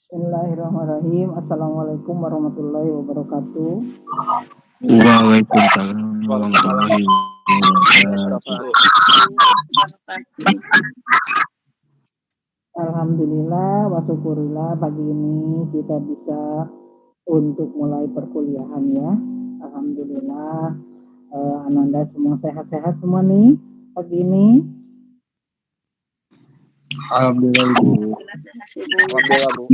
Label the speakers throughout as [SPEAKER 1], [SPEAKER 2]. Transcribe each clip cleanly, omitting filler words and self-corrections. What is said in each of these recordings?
[SPEAKER 1] Bismillahirrahmanirrahim. Assalamualaikum warahmatullahi wabarakatuh.
[SPEAKER 2] Waalaikumsalam warahmatullahi wabarakatuh.
[SPEAKER 1] Alhamdulillah wa syukurillah pagi ini kita bisa untuk mulai perkuliahan ya. Alhamdulillah Ananda semua sehat-sehat semua nih pagi ini.
[SPEAKER 2] Alhamdulillah Ibu.
[SPEAKER 3] Alhamdulillah Bu.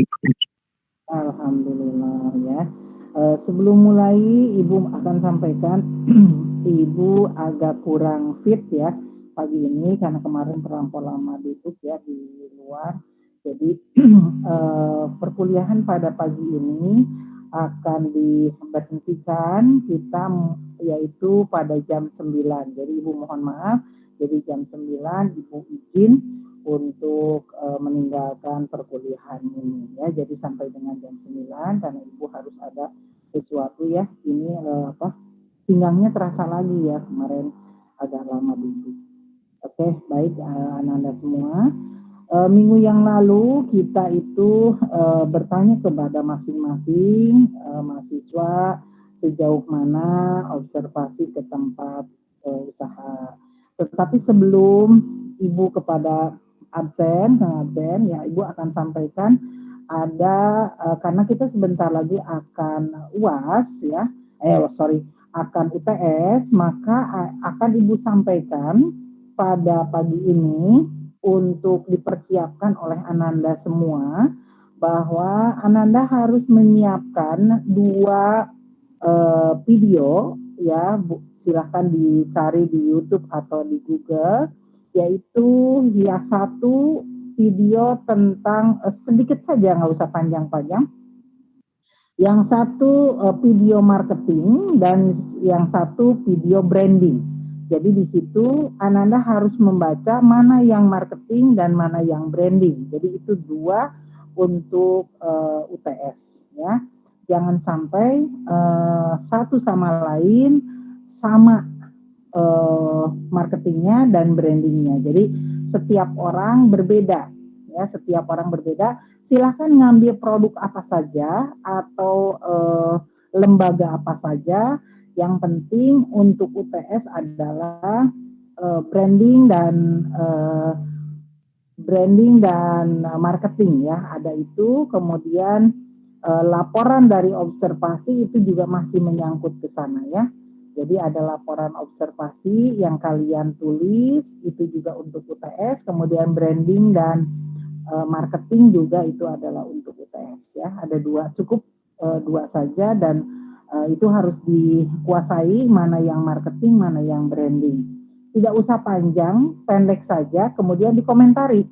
[SPEAKER 1] Alhamdulillah ya. Sebelum mulai Ibu akan sampaikan Ibu agak kurang fit ya pagi ini karena kemarin terlampau lama duduk ya di luar. Jadi perkuliahan pada pagi ini akan diberhentikan kita yaitu pada jam 9. Jadi Ibu mohon maaf. Jadi jam 9 Ibu izin untuk meninggalkan perkuliahan ini ya. Jadi sampai dengan jam 9 karena Ibu harus ada sesuatu ya. Ini pinggangnya terasa lagi ya, kemarin agak lama duduk. Oke, baik Ananda semua. Minggu yang lalu kita itu bertanya kepada masing-masing mahasiswa sejauh mana observasi ke tempat usaha. Tetapi sebelum Ibu kepada absen ya Ibu akan sampaikan ada karena kita sebentar lagi akan UAS ya, akan UTS, maka akan Ibu sampaikan pada pagi ini untuk dipersiapkan oleh Ananda semua bahwa Ananda harus menyiapkan 2 video ya, silahkan dicari di YouTube atau di Google, yaitu ya satu video tentang sedikit saja, nggak usah panjang-panjang. Yang satu video marketing dan yang satu video branding. Jadi di situ Ananda harus membaca mana yang marketing dan mana yang branding. Jadi itu 2 untuk UTS ya. Jangan sampai satu sama lain sama marketingnya dan brandingnya. Jadi setiap orang berbeda ya, setiap orang berbeda. Silahkan ngambil produk apa saja atau lembaga apa saja. Yang penting untuk UTS adalah branding dan marketing ya, ada itu. Kemudian laporan dari observasi itu juga masih menyangkut ke sana ya. Jadi ada laporan observasi yang kalian tulis itu juga untuk UTS, kemudian branding dan marketing juga itu adalah untuk UTS ya. Ada 2, cukup 2 saja dan itu harus dikuasai mana yang marketing, mana yang branding. Tidak usah panjang, pendek saja, kemudian dikomentari.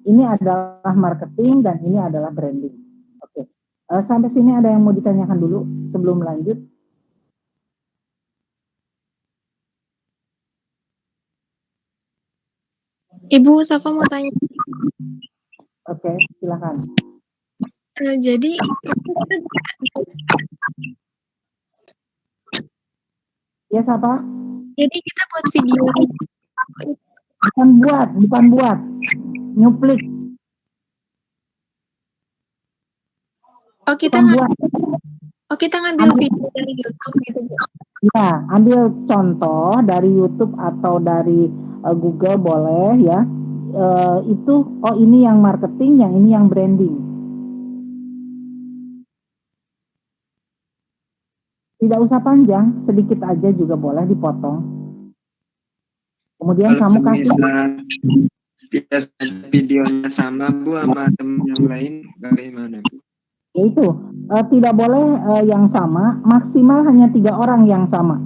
[SPEAKER 1] Ini adalah marketing dan ini adalah branding. Oke. Sampai sini ada yang mau ditanyakan dulu sebelum lanjut?
[SPEAKER 4] Ibu Safa mau tanya.
[SPEAKER 1] Oke, silakan.
[SPEAKER 4] Jadi
[SPEAKER 1] ya Safa?
[SPEAKER 4] Jadi kita buat video.
[SPEAKER 1] Bukan buat. Nyuplik.
[SPEAKER 4] Oh, kita ngambil video dari YouTube gitu, Bu.
[SPEAKER 1] Ya, ambil contoh dari YouTube atau dari Google boleh ya. Itu ini yang marketing, yang ini yang branding. Tidak usah panjang, sedikit aja juga boleh dipotong. Kemudian kamu kasih
[SPEAKER 3] videonya sama Bu sama teman yang lain, bagaimana Bu?
[SPEAKER 1] Yaitu tidak boleh yang sama, maksimal hanya 3 orang yang sama.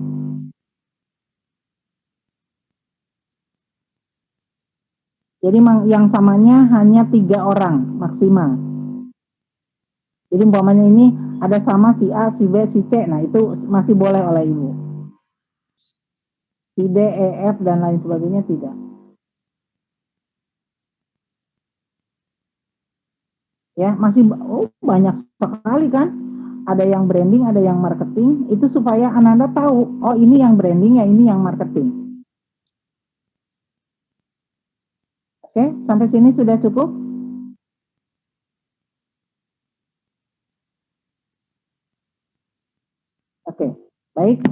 [SPEAKER 1] Jadi yang samanya hanya 3 orang maksimal. Jadi umpamanya ini ada sama si A, si B, si C, nah itu masih boleh oleh Ibu. Si D, E, F, dan lain sebagainya tidak. Ya, masih banyak sekali kan. Ada yang branding, ada yang marketing. Itu supaya Ananda tahu, oh ini yang branding, ya ini yang marketing. Oke, sampai sini sudah cukup? Baik,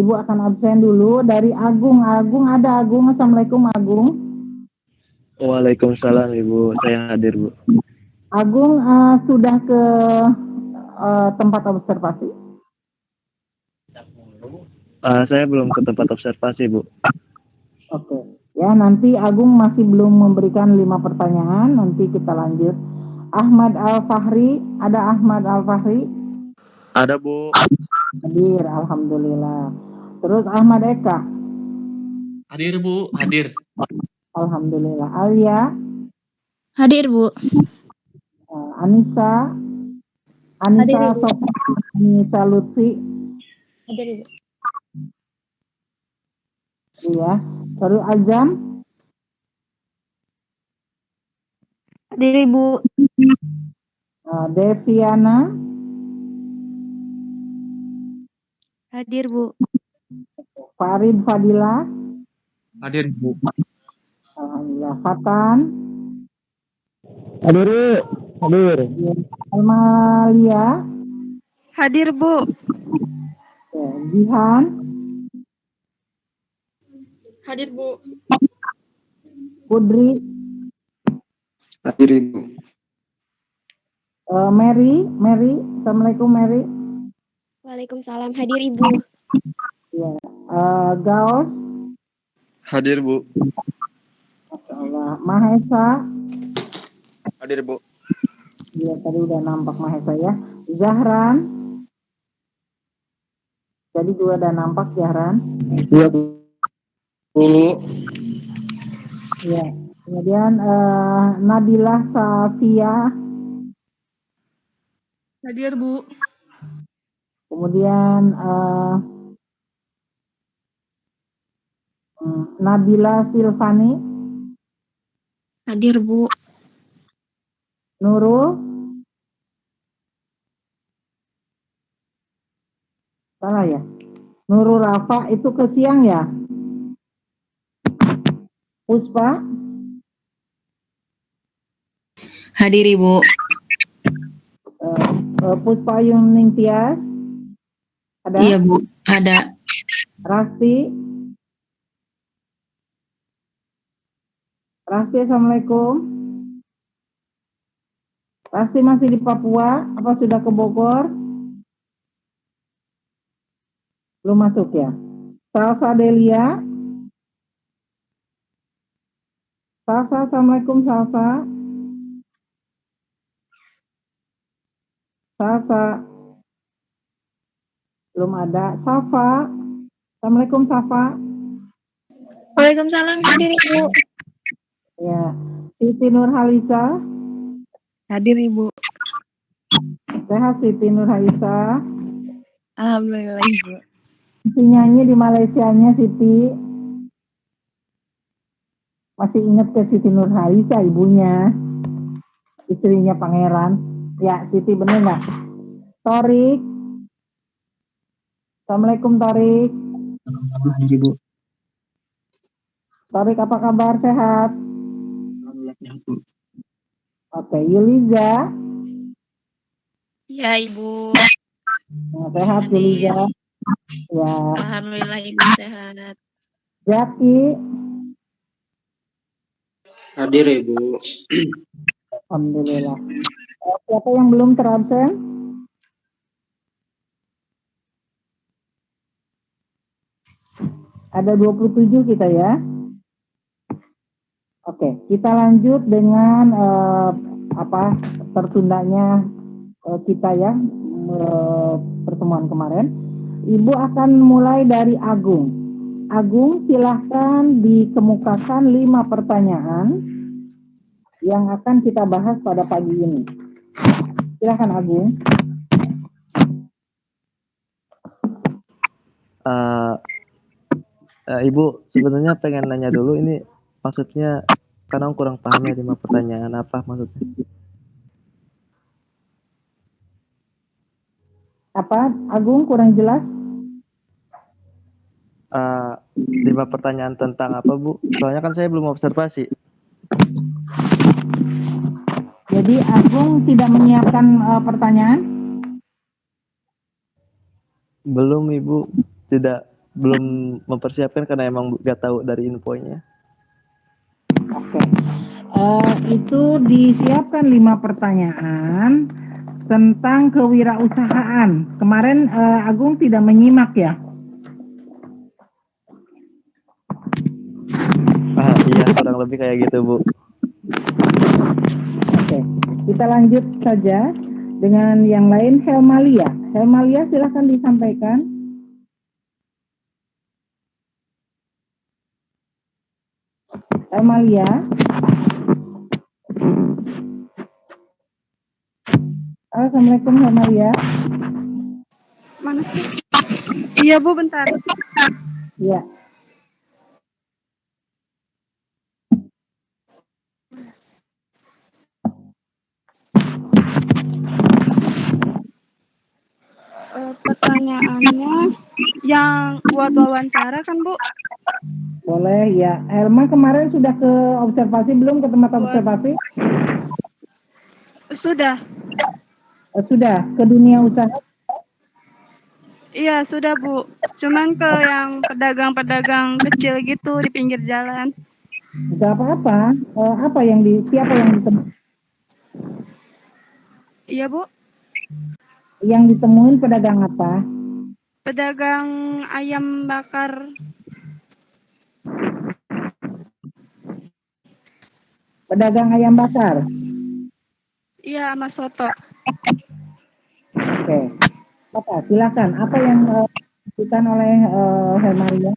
[SPEAKER 1] Ibu akan absen dulu. Dari Agung. Agung ada Agung. Assalamualaikum Agung.
[SPEAKER 5] Waalaikumsalam Ibu, saya hadir Bu.
[SPEAKER 1] Agung sudah ke tempat observasi?
[SPEAKER 5] Saya belum ke tempat observasi Bu.
[SPEAKER 1] Oke. Ya, nanti Agung masih belum memberikan 5 pertanyaan. Nanti kita lanjut. Ahmad Al-Fahri, ada Ahmad Al-Fahri?
[SPEAKER 2] Ada Bu.
[SPEAKER 1] Hadir, alhamdulillah. Terus Ahmad Eka?
[SPEAKER 6] Hadir Bu, hadir.
[SPEAKER 1] Alhamdulillah. Alia?
[SPEAKER 4] Hadir, Bu.
[SPEAKER 1] Anissa?
[SPEAKER 4] Hadir,
[SPEAKER 1] Anissa
[SPEAKER 4] Ibu.
[SPEAKER 1] Sofia? Anissa Lutfi?
[SPEAKER 4] Hadir, Ibu.
[SPEAKER 1] Iya. Terus Azam?
[SPEAKER 4] Hadir, Ibu.
[SPEAKER 1] Deviana?
[SPEAKER 4] Hadir, Bu.
[SPEAKER 1] Farid Fadila?
[SPEAKER 3] Hadir Bu.
[SPEAKER 1] Alhamdulillah. Fatan?
[SPEAKER 5] Hadir Bu, hadir.
[SPEAKER 1] Almalia?
[SPEAKER 4] Hadir, Bu.
[SPEAKER 1] Ya, Jihan?
[SPEAKER 4] Hadir, Bu.
[SPEAKER 1] Pudri?
[SPEAKER 3] Hadir Ibu.
[SPEAKER 1] Mary? Assalamualaikum Mary.
[SPEAKER 4] Waalaikumsalam. Hadir, Ibu.
[SPEAKER 1] Ya. Gaos?
[SPEAKER 2] Hadir Bu.
[SPEAKER 1] Masya Allah. Mahesa?
[SPEAKER 2] Hadir Bu.
[SPEAKER 1] Iya, tadi udah nampak Mahesa ya. Zahran? Jadi juga udah nampak Zahran.
[SPEAKER 2] Iya Bu.
[SPEAKER 1] Ya. Kemudian Nabila Safia.
[SPEAKER 4] Hadir, Bu.
[SPEAKER 1] Kemudian Nabila Silvani.
[SPEAKER 4] Hadir, Bu.
[SPEAKER 1] Nurul? Salah ya? Nurul Rafa itu ke siang ya? Puspa?
[SPEAKER 7] Hadir Ibu.
[SPEAKER 1] Puspa Yung Ningtyas? Ada?
[SPEAKER 7] Iya Bu, ada.
[SPEAKER 1] Rasti? Rasti, Assalamualaikum. Rasti masih di Papua? Apa sudah ke Bogor? Belum masuk ya? Salsa Delia? Salsa, Assalamualaikum Salsa. Salsa. Belum ada. Safa? Assalamualaikum Safa.
[SPEAKER 4] Waalaikumsalam. Hadir, Ibu.
[SPEAKER 1] Ya. Siti Nurhalisa?
[SPEAKER 7] Hadir Ibu.
[SPEAKER 1] Sehat Siti Nurhalisa?
[SPEAKER 7] Alhamdulillah Ibu.
[SPEAKER 1] Si nyanyi di Malaysianya Siti? Masih ingat ke Siti Nurhalisa ibunya? Istrinya Pangeran? Ya, Siti bener nggak? Torik? Assalamualaikum Torik.
[SPEAKER 2] Hadir Bu.
[SPEAKER 1] Torik apa kabar? Sehat?
[SPEAKER 2] Alhamdulillah sehat Bu.
[SPEAKER 1] Oke, Yuliza?
[SPEAKER 4] Ya, Ibu.
[SPEAKER 1] Sehat
[SPEAKER 4] Hadir.
[SPEAKER 1] Yuliza? Ya.
[SPEAKER 4] Alhamdulillah, Ibu sehat.
[SPEAKER 1] Jaki?
[SPEAKER 8] Hadir Ibu.
[SPEAKER 1] Alhamdulillah. Siapa yang belum terabsen? Ada 27 kita ya. Oke, kita lanjut dengan tertundanya kita ya pertemuan kemarin. Ibu akan mulai dari Agung. Agung, silahkan dikemukakan 5 pertanyaan yang akan kita bahas pada pagi ini. Silahkan Agung.
[SPEAKER 5] Ibu, sebenarnya pengen nanya dulu ini maksudnya karena kurang paham ya 5 pertanyaan apa maksudnya.
[SPEAKER 1] Apa Agung kurang jelas?
[SPEAKER 5] 5 pertanyaan tentang apa Bu? Soalnya kan saya belum observasi.
[SPEAKER 1] Jadi Agung tidak menyiapkan pertanyaan?
[SPEAKER 5] Belum Ibu, belum mempersiapkan karena emang gak tahu dari infonya.
[SPEAKER 1] Oke. Itu disiapkan 5 pertanyaan tentang kewirausahaan. Kemarin Agung tidak menyimak ya?
[SPEAKER 5] Iya, kurang lebih kayak gitu Bu.
[SPEAKER 1] Oke, kita lanjut saja dengan yang lain. Helmalia. Helmalia silahkan disampaikan. Helmalia. Assalamualaikum Helmalia.
[SPEAKER 4] Mana sih? Iya Bu, bentar.
[SPEAKER 1] Ya.
[SPEAKER 4] Pertanyaannya yang buat wawancara kan Bu?
[SPEAKER 1] Boleh ya. Helma kemarin sudah ke observasi belum, ke tempat observasi?
[SPEAKER 4] Sudah.
[SPEAKER 1] Sudah ke dunia usaha.
[SPEAKER 4] Iya sudah Bu. Cuman ke yang pedagang-pedagang kecil gitu di pinggir jalan.
[SPEAKER 1] Gak apa-apa. Siapa yang ditemuin?
[SPEAKER 4] Iya Bu.
[SPEAKER 1] Yang ditemuin pedagang apa?
[SPEAKER 4] Pedagang ayam bakar.
[SPEAKER 1] Pedagang ayam bakar.
[SPEAKER 4] Iya sama soto.
[SPEAKER 1] Oke. Apa? Silakan. Apa yang dilakukan oleh Helmaria?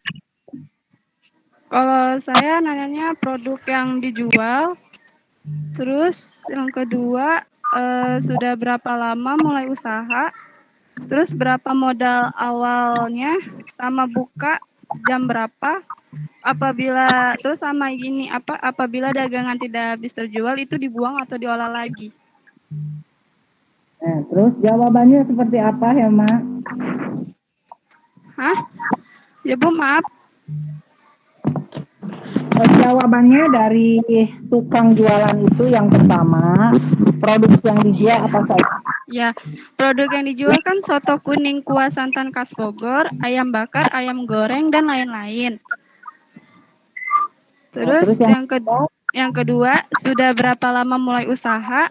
[SPEAKER 4] Kalau saya nanyanya produk yang dijual. Terus yang kedua sudah berapa lama mulai usaha? Terus berapa modal awalnya sama buka jam berapa? Terus sama gini apabila dagangan tidak habis terjual itu dibuang atau diolah lagi?
[SPEAKER 1] Nah, terus jawabannya seperti apa, Helma?
[SPEAKER 4] Hah? Ya Bu, maaf.
[SPEAKER 1] Jawabannya dari tukang jualan itu yang pertama, produk yang dijual apa saja?
[SPEAKER 4] Ya, produk yang dijual kan soto kuning kuah santan khas Bogor, ayam bakar, ayam goreng, dan lain-lain. Terus
[SPEAKER 1] terus
[SPEAKER 4] yang kedua, sudah berapa lama mulai usaha?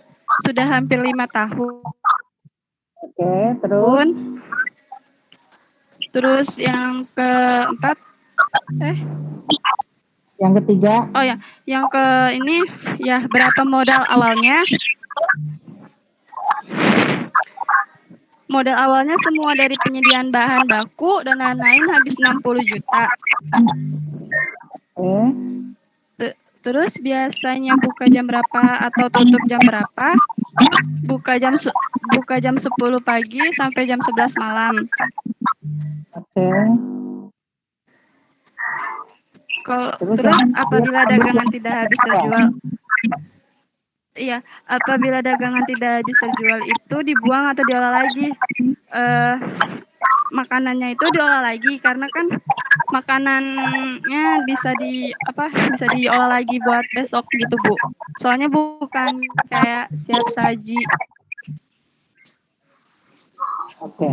[SPEAKER 4] Sudah hampir 5 tahun.
[SPEAKER 1] Oke, terus?
[SPEAKER 4] Terus yang keempat,
[SPEAKER 1] Yang ketiga?
[SPEAKER 4] oh ya, yang ke ini ya berapa modal awalnya? Modal awalnya semua dari penyediaan bahan baku dan lain-lain habis 60 juta. Terus biasanya buka jam berapa atau tutup jam berapa? Buka jam 10 pagi sampai jam 11 malam.
[SPEAKER 1] Oke.
[SPEAKER 4] Terus apabila dagangan tidak habis terjual, iya, apabila dagangan tidak habis terjual itu dibuang atau diolah lagi. Makanannya itu diolah lagi karena kan makanannya bisa diolah lagi buat besok gitu Bu. Soalnya bukan kayak siap saji.
[SPEAKER 1] Oke.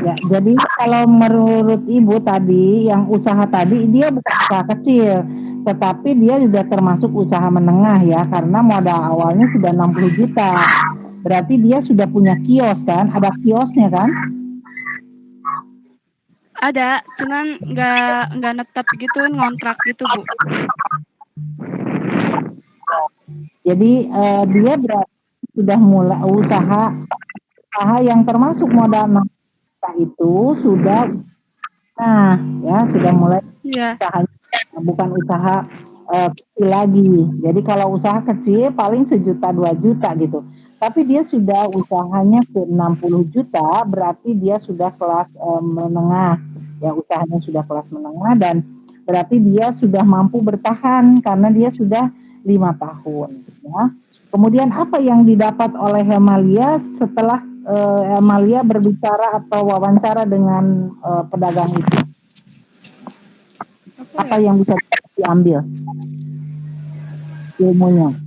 [SPEAKER 1] Ya, jadi kalau menurut Ibu tadi, yang usaha tadi dia bukan usaha kecil, tetapi dia juga termasuk usaha menengah ya, karena modal awalnya sudah 60 juta. Berarti dia sudah punya kios kan? Ada kiosnya kan?
[SPEAKER 4] Ada, cuman nggak netap gitu, ngontrak gitu Bu.
[SPEAKER 1] Jadi dia berarti sudah mulai usaha yang termasuk modal itu sudah, sudah mulai usahanya, bukan usaha kecil lagi. Jadi kalau usaha kecil paling 1-2 juta gitu. Tapi dia sudah usahanya ke 60 juta, berarti dia sudah kelas menengah. Ya, usahanya sudah kelas menengah dan berarti dia sudah mampu bertahan karena dia sudah 5 tahun. Ya. Kemudian apa yang didapat oleh Hemalia setelah Hemalia berbicara atau wawancara dengan pedagang itu? Apa yang bisa diambil ilmunya?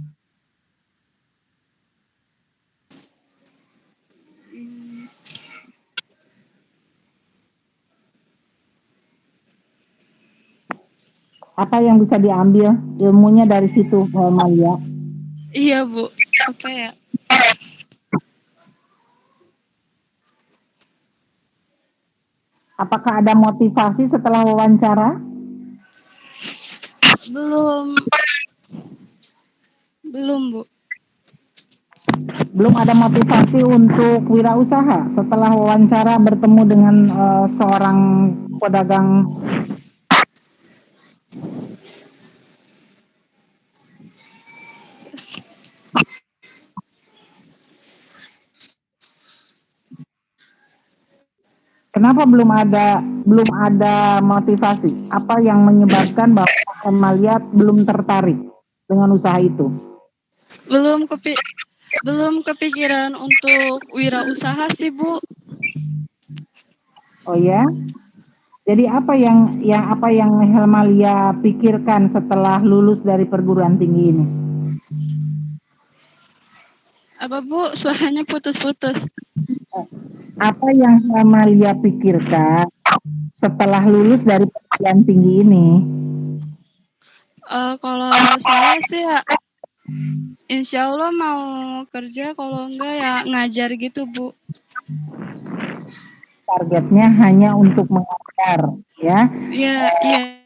[SPEAKER 1] Apa yang bisa diambil ilmunya dari situ, Malia?
[SPEAKER 4] Iya, Bu. Apa ya?
[SPEAKER 1] Apakah ada motivasi setelah wawancara?
[SPEAKER 4] Belum, Bu.
[SPEAKER 1] Belum ada motivasi untuk wirausaha setelah wawancara bertemu dengan seorang pedagang. Kenapa belum ada motivasi? Apa yang menyebabkan bahwa Malia belum tertarik dengan usaha itu?
[SPEAKER 4] Belum kepikiran untuk wirausaha sih, Bu.
[SPEAKER 1] Oh ya? Jadi apa yang Helmalia pikirkan setelah lulus dari perguruan tinggi ini?
[SPEAKER 4] Apa, Bu? Suaranya putus-putus.
[SPEAKER 1] Apa yang Helmalia pikirkan setelah lulus dari perguruan tinggi ini?
[SPEAKER 4] Kalau saya sih ya, insya Allah mau kerja, kalau enggak ya ngajar gitu, Bu.
[SPEAKER 1] Targetnya hanya untuk mengajar, ya.
[SPEAKER 4] Iya, iya.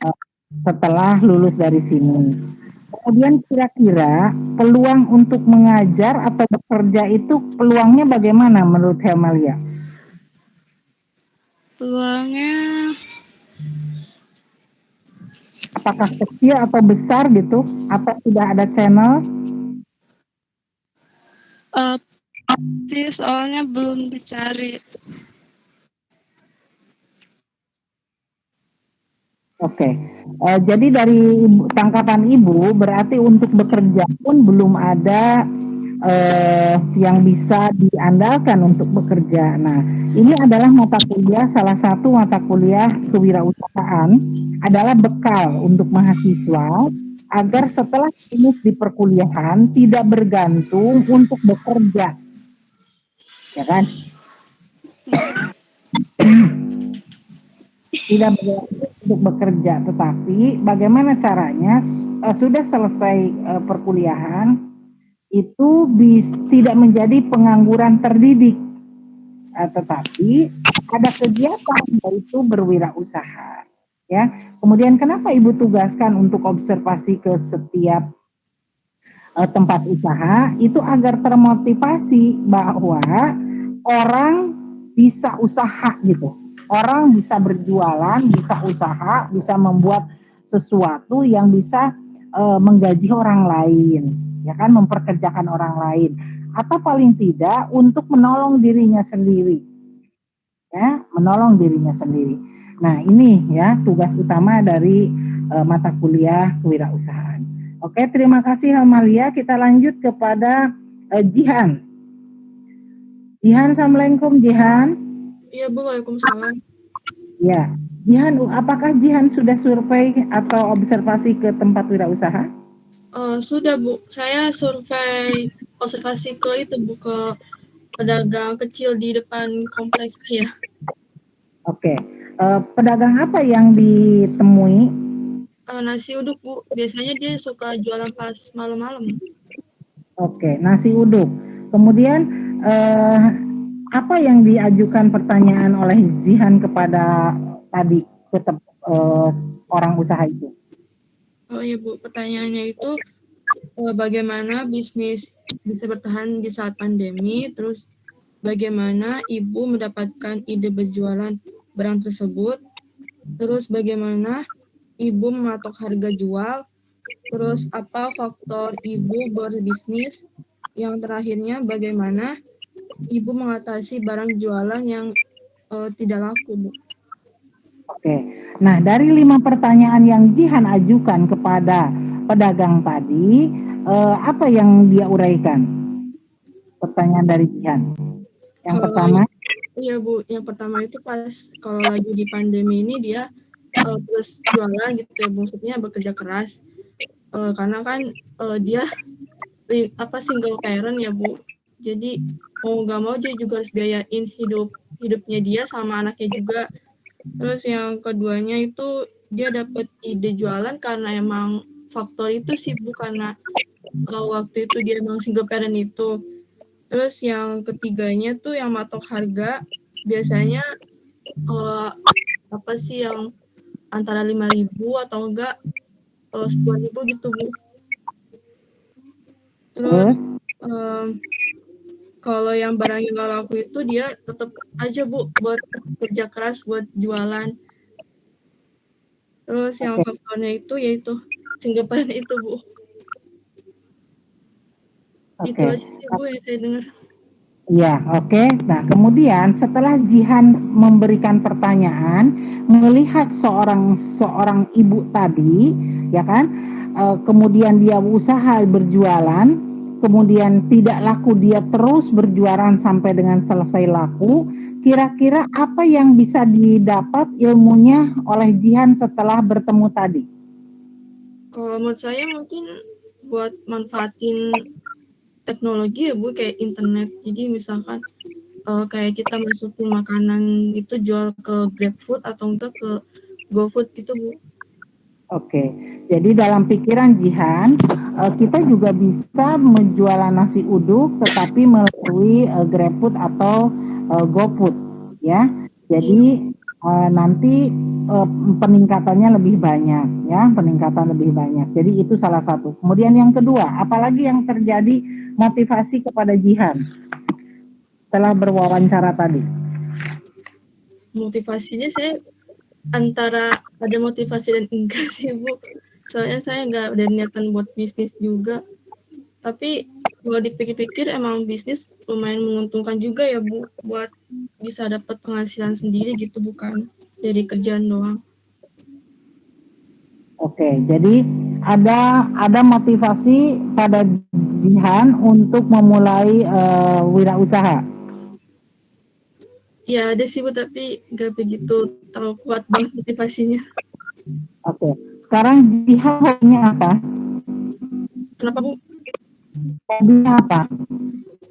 [SPEAKER 1] Setelah lulus dari sini. Kemudian kira-kira peluang untuk mengajar atau bekerja itu peluangnya bagaimana menurut Helmalia?
[SPEAKER 4] Peluangnya
[SPEAKER 1] Apakah kecil atau besar gitu? Atau tidak ada channel?
[SPEAKER 4] sih soalnya belum dicari.
[SPEAKER 1] Oke, jadi dari tangkapan Ibu berarti untuk bekerja pun belum ada yang bisa diandalkan untuk bekerja. Nah, ini adalah mata kuliah, salah satu mata kuliah kewirausahaan adalah bekal untuk mahasiswa agar setelah lulus di perkuliahan tidak bergantung untuk bekerja, ya kan? Tidak bergantung untuk bekerja, tetapi bagaimana caranya sudah selesai perkuliahan itu tidak menjadi pengangguran terdidik, tetapi ada kegiatan yaitu berwirausaha. Ya, kemudian kenapa Ibu tugaskan untuk observasi ke setiap tempat usaha itu agar termotivasi bahwa orang bisa usaha gitu, orang bisa berjualan, bisa usaha, bisa membuat sesuatu yang bisa menggaji orang lain, ya kan, memperkerjakan orang lain, atau paling tidak untuk menolong dirinya sendiri, ya, menolong dirinya sendiri. Nah, ini ya tugas utama dari mata kuliah kewirausahaan. Oke, terima kasih Helmalia. Kita lanjut kepada Jihan. Jihan, Assalamualaikum Jihan.
[SPEAKER 8] Iya Bu, Waalaikumsalam.
[SPEAKER 1] Ya, Jihan, apakah Jihan sudah survei atau observasi ke tempat wirausaha?
[SPEAKER 8] Sudah Bu, saya survei observasi ke itu Bu, ke pedagang kecil di depan kompleks saya.
[SPEAKER 1] Oke, pedagang apa yang ditemui?
[SPEAKER 8] Nasi uduk Bu, biasanya dia suka jualan pas malam-malam.
[SPEAKER 1] Oke, nasi uduk. Kemudian apa yang diajukan pertanyaan oleh Jihan kepada tadi orang usaha itu?
[SPEAKER 8] Oh iya Bu, pertanyaannya itu bagaimana bisnis bisa bertahan di saat pandemi, terus bagaimana Ibu mendapatkan ide berjualan barang tersebut, terus bagaimana Ibu mematok harga jual, terus apa faktor Ibu berbisnis, yang terakhirnya bagaimana Ibu mengatasi barang jualan yang tidak laku, Bu.
[SPEAKER 1] Oke, nah dari 5 pertanyaan yang Jihan ajukan kepada pedagang tadi, apa yang dia uraikan? Pertanyaan dari Jihan. Yang pertama?
[SPEAKER 8] Iya Bu, yang pertama itu pas kalau lagi di pandemi ini dia terus jualan gitu ya, maksudnya bekerja keras, karena kan dia single parent ya Bu, jadi mau nggak mau dia juga harus biayain hidupnya dia sama anaknya juga. Terus yang keduanya itu dia dapat ide jualan karena emang faktor itu sih, Bu, karena waktu itu dia emang single parent itu. Terus yang ketiganya tuh yang matok harga biasanya apa sih yang antara 5.000 atau enggak 10.000 gitu, Bu. Terus kalau yang barang yang nggak laku itu dia tetap aja, Bu, buat kerja keras buat jualan. Terus yang faktornya itu yaitu single parent itu, Bu. Itu aja sih, Bu, yang saya dengar.
[SPEAKER 1] Ya, oke. Nah, kemudian setelah Jihan memberikan pertanyaan, melihat seorang ibu tadi, ya kan, kemudian dia usaha berjualan, kemudian tidak laku, dia terus berjualan sampai dengan selesai laku. Kira-kira apa yang bisa didapat ilmunya oleh Jihan setelah bertemu tadi?
[SPEAKER 8] Kalau menurut saya mungkin buat manfaatin teknologi ya, Bu, kayak internet. Jadi misalkan kayak kita masukin makanan itu jual ke GrabFood atau enggak ke GoFood gitu, Bu.
[SPEAKER 1] Oke, jadi dalam pikiran Jihan, kita juga bisa menjual nasi uduk tetapi melalui GrabFood atau GoFood, ya. Jadi nanti peningkatannya lebih banyak, ya, peningkatan lebih banyak. Jadi itu salah satu. Kemudian yang kedua, apalagi yang terjadi motivasi kepada Jihan setelah berwawancara tadi?
[SPEAKER 8] Motivasinya saya antara ada motivasi dan enggak sih, Bu. Soalnya saya nggak ada niatan buat bisnis juga. Tapi kalau dipikir-pikir emang bisnis lumayan menguntungkan juga ya, Bu, buat bisa dapat penghasilan sendiri gitu, bukan dari kerjaan doang.
[SPEAKER 1] Oke, jadi ada motivasi pada Jihan untuk memulai wirausaha.
[SPEAKER 8] Ya ada sih, Bu, tapi nggak begitu terlalu kuat banget motivasinya.
[SPEAKER 1] Oke, sekarang Jihan hobinya apa?
[SPEAKER 8] Kenapa, Bu?
[SPEAKER 1] Hobinya apa?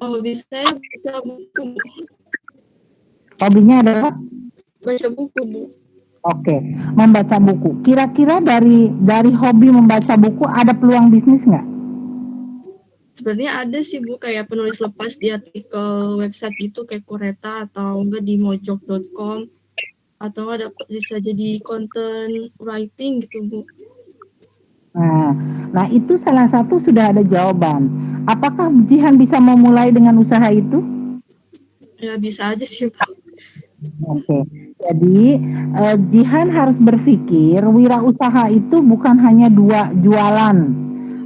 [SPEAKER 8] Oh, bisa saya baca buku, Bu.
[SPEAKER 1] Hobinya adalah
[SPEAKER 8] Baca buku, Bu.
[SPEAKER 1] oke, membaca buku. Kira-kira dari hobi membaca buku ada peluang bisnis nggak?
[SPEAKER 8] Sebenarnya ada sih, Bu, kayak penulis lepas di artikel website gitu kayak Kureta atau enggak di mojok.com atau enggak bisa jadi content writing gitu, Bu.
[SPEAKER 1] Nah, itu salah satu sudah ada jawaban. Apakah Jihan bisa memulai dengan usaha itu?
[SPEAKER 8] Ya bisa aja sih, Bu.
[SPEAKER 1] Oke, jadi Jihan harus berpikir wirausaha itu bukan hanya jualan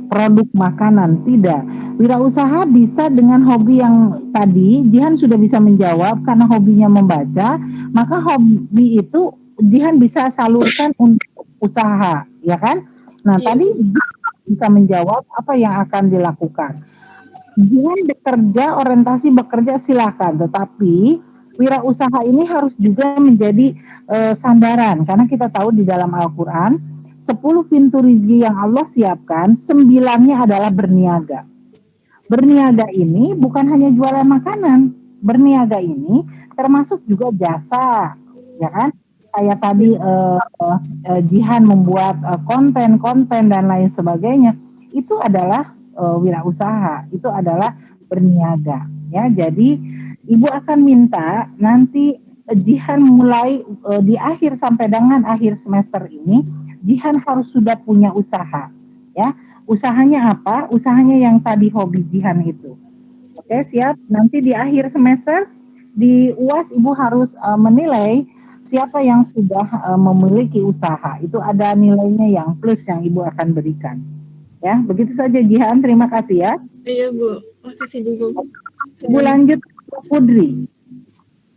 [SPEAKER 1] produk makanan, tidak. Wirausaha bisa dengan hobi yang tadi Jihan sudah bisa menjawab karena hobinya membaca, maka hobi itu Jihan bisa salurkan untuk usaha, ya kan? Nah, tadi Jihan bisa menjawab apa yang akan dilakukan. Jihan orientasi bekerja silakan, tetapi wirausaha ini harus juga menjadi sandaran karena kita tahu di dalam Al-Qur'an 10 pintu rezeki yang Allah siapkan, 9-nya adalah berniaga. Berniaga ini bukan hanya jualan makanan, berniaga ini termasuk juga jasa, ya kan? Kayak tadi Jihan membuat konten-konten dan lain sebagainya, itu adalah wirausaha, itu adalah berniaga, ya. Jadi Ibu akan minta nanti Jihan mulai di akhir sampai dengan akhir semester ini, Jihan harus sudah punya usaha, ya. Usahanya apa? Usahanya yang tadi hobi Jihan itu. Oke, siap. Nanti di akhir semester di UAS Ibu harus menilai siapa yang sudah memiliki usaha. Itu ada nilainya yang plus yang Ibu akan berikan. Ya, begitu saja Jihan. Terima kasih ya.
[SPEAKER 8] Iya, Bu. Makasih juga, Bu.
[SPEAKER 1] Ibu lanjut ke Kudri.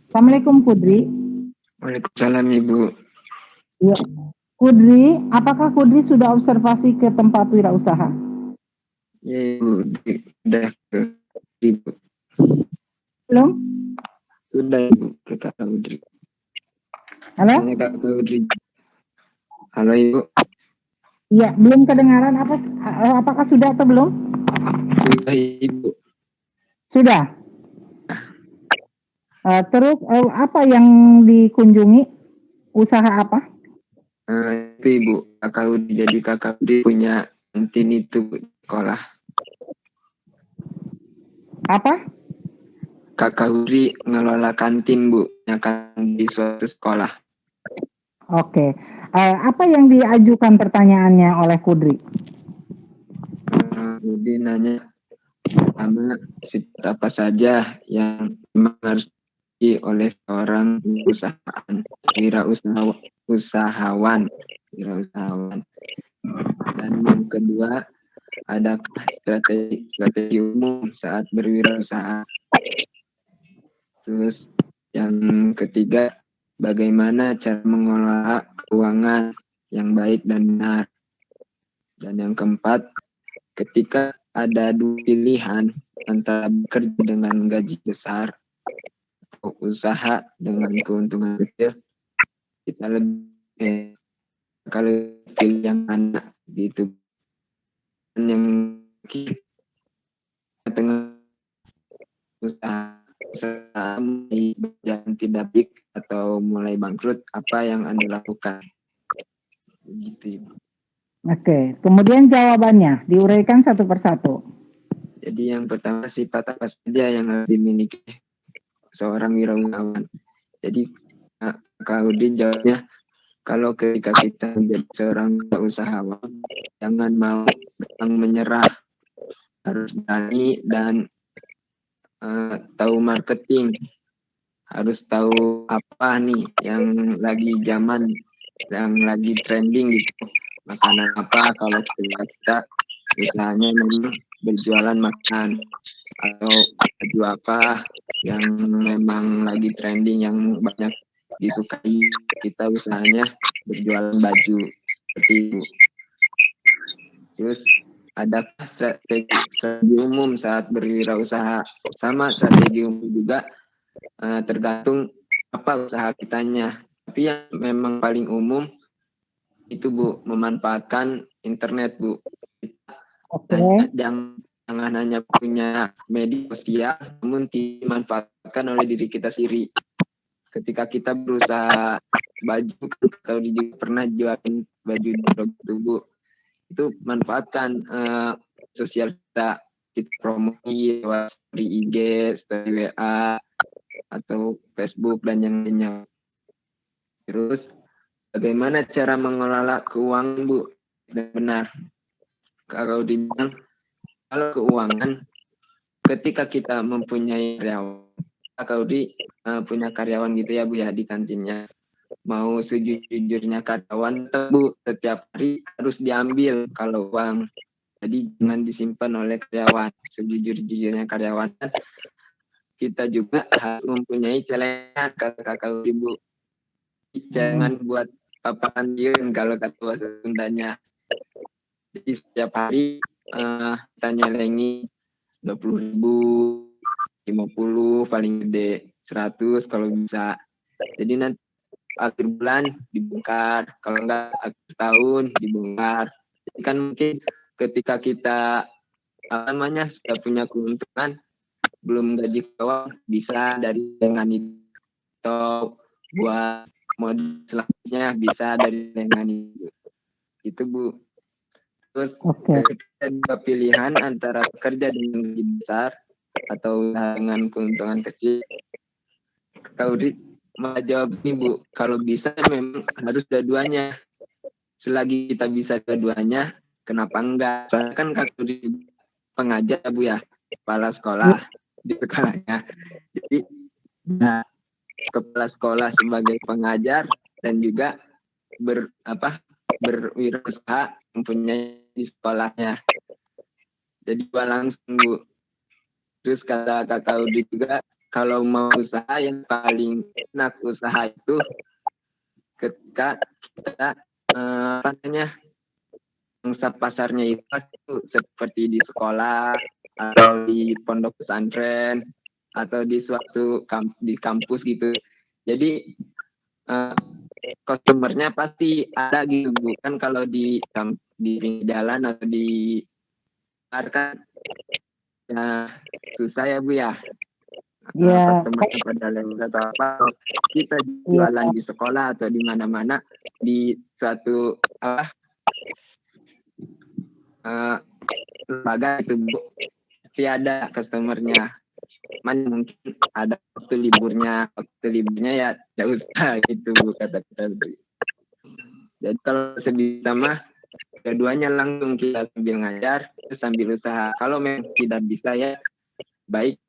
[SPEAKER 1] Assalamualaikum Kudri.
[SPEAKER 3] Waalaikumsalam, Ibu.
[SPEAKER 1] Ya. Kudri, apakah Kudri sudah observasi ke tempat wirausaha?
[SPEAKER 3] Ya, Ibu. Sudah ke Ibu.
[SPEAKER 1] Belum?
[SPEAKER 3] Sudah, Ibu. Ke Kak Udri.
[SPEAKER 1] Halo?
[SPEAKER 3] Kak Udri. Halo, Ibu.
[SPEAKER 1] Iya, belum kedengaran apakah sudah atau belum?
[SPEAKER 3] Sudah, Ibu.
[SPEAKER 1] Sudah. Terus apa yang dikunjungi? Usaha apa?
[SPEAKER 3] Itu Ibu, Kakak Udi. Jadi Kakak Udi punya kantin itu Bu, di sekolah.
[SPEAKER 1] Apa?
[SPEAKER 3] Kakak Udi ngelola kantin Bu, yang kantin di suatu sekolah.
[SPEAKER 1] Oke. Apa yang diajukan pertanyaannya oleh Kudri?
[SPEAKER 3] Udi nanya sama sifat apa saja yang memang harus dimiliki oleh seorang usahawan. Dan yang kedua, adakah strategi umum saat berwirausaha? Terus yang ketiga, bagaimana cara mengelola keuangan yang baik dan benar? Dan yang keempat, ketika ada dua pilihan antara bekerja dengan gaji besar atau usaha dengan keuntungan kecil, kita lebih kalau pilih yang mana gitu. Dan yang tengah usaha mulai berjalan tidak baik atau mulai bangkrut, apa yang Anda lakukan? Begitu.
[SPEAKER 1] Oke, kemudian jawabannya diuraikan satu persatu.
[SPEAKER 3] Jadi yang pertama, sifat apa saja yang harus dimiliki seorang wirausahawan. Jadi Kak Udin jawabnya, kalau ketika kita menjadi seorang usahawan, jangan mau menyerah, harus berani dan tahu marketing, harus tahu apa nih yang lagi zaman, yang lagi trending gitu, makanan apa. Kalau kita usahanya memang berjualan makan, atau baju apa yang memang lagi trending, yang banyak disukai, kita usahanya berjualan baju seperti itu. Terus adakah strategi umum saat berwirausaha? Sama, strategi umum juga tergantung apa usaha kitanya. Tapi yang memang paling umum itu Bu, memanfaatkan internet Bu. Jangan hanya punya media sosial, namun dimanfaatkan oleh diri kita sendiri. Ketika kita berusaha baju, atau juga pernah jualin baju di Bu, itu manfaatkan sosial kita promosi lewat story IG, story WA, atau Facebook dan yang lainnya. Terus bagaimana cara mengelola keuangan Bu dan benar? Kalau dibilang, kalau keuangan, ketika kita mempunyai karyawan, kalau punya karyawan gitu ya Bu ya di kantinnya, mau sejujurnya karyawan Bu, setiap hari harus diambil kalau uang. Jadi jangan disimpan oleh karyawan. Sejujurnya karyawan, kita juga harus mempunyai celengan kakak Ibu. Jangan buat paparan liun kalau kata bahasa Sundanya. Jadi setiap hari kita nyelengi 20.000, 50, paling gede 100 kalau bisa. Jadi nanti akhir bulan dibongkar, kalau enggak akhir tahun dibongkar. Jadi kan mungkin ketika kita sudah punya keuntungan, belum gaji kawan, bisa dari dengan itu, atau buat modal selanjutnya bisa dari dengan itu Bu. Terus ketika ada pilihan antara bekerja dengan gaji besar atau dengan keuntungan kecil, Kak Udi mau jawab nih Bu, kalau bisa memang harus dua-duanya. Selagi kita bisa dua-duanya, kenapa enggak? Soalnya kan Kak Udi pengajar Bu ya, kepala sekolah di sekolahnya. Jadi kepala sekolah sebagai pengajar dan juga berwirausaha mempunyai di sekolahnya. Jadi langsung Bu. Terus kata Kakak Udi juga, kalau mau usaha yang paling enak usaha itu ketika kita mangsa pasarnya itu seperti di sekolah atau di pondok pesantren atau di suatu di kampus gitu. Jadi customernya pasti ada gitu, bukan kalau di jalan atau di kan susah ya Bu ya.
[SPEAKER 1] Ya,
[SPEAKER 3] customer pada level atau apa, kita jualan di sekolah atau di mana-mana di suatu lembaga itu Bu, pasti ada customernya. Mungkin ada waktu liburnya ya tidak usah itu Bu, kata kita. Jadi kalau sebisa mah keduanya langsung kita sambil ngajar terus sambil usaha. Kalau memang tidak bisa ya baik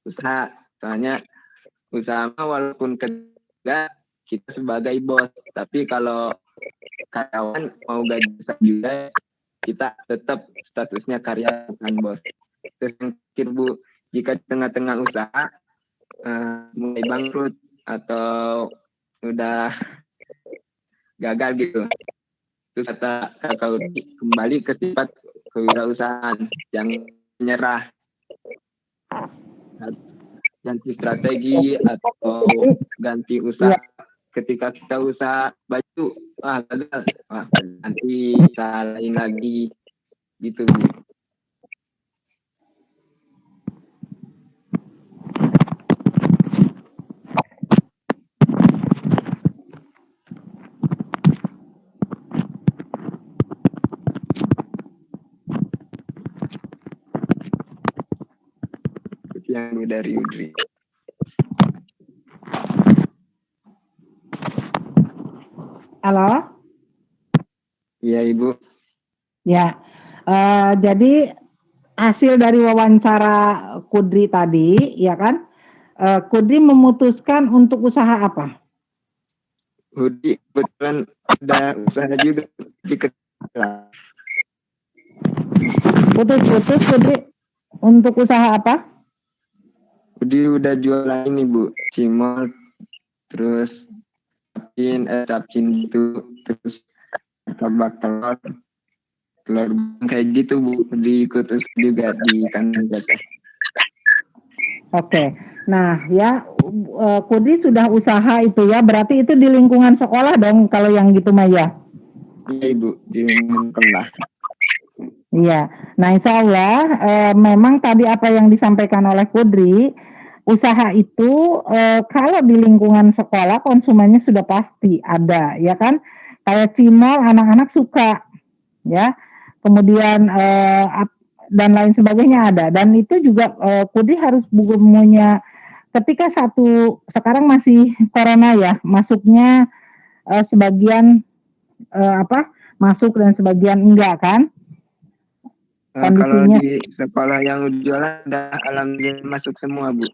[SPEAKER 3] usaha, soalnya usaha walaupun kerja kita sebagai bos, tapi kalau karyawan mau gaji besar juga kita tetap statusnya karyawan bos. Terus yang terakhir Bu, jika di tengah-tengah usaha mulai bangkrut atau udah gagal gitu, terus kata kembali ke sifat kewirausahaan, jangan menyerah, ganti strategi atau ganti usaha. Ketika kita usaha baju gagal, nanti usaha lain lagi gitu Bu. Yang dari Udri.
[SPEAKER 1] Halo?
[SPEAKER 3] Iya Ibu.
[SPEAKER 1] Ya, jadi hasil dari wawancara Kudri tadi, ya kan? Kudri memutuskan untuk usaha apa?
[SPEAKER 3] Udri kebetulan ada usaha juga di
[SPEAKER 1] Putus Kudri untuk usaha apa?
[SPEAKER 3] Udri udah jualan ini Bu, cimol, terus capcin itu, terus tabak telur kayak gitu Bu, diikut juga di kandang jatah.
[SPEAKER 1] Oke, nah ya Kudri sudah usaha itu ya, berarti itu di lingkungan sekolah dong kalau yang gitu Maya.
[SPEAKER 3] Iya Ibu, di lingkungan sekolah.
[SPEAKER 1] Iya, nah insya Allah memang tadi apa yang disampaikan oleh Kudri, usaha itu kalau di lingkungan sekolah konsumennya sudah pasti ada, ya kan? Kayak cimol anak-anak suka, ya. Kemudian dan lain sebagainya ada. Dan itu juga Kudri harus punya ketika sekarang masih corona ya, masuknya sebagian masuk dan sebagian enggak kan?
[SPEAKER 3] Kondisinya. Kalau di sekolah yang jualan udah alhamdulillah masuk semua Bu.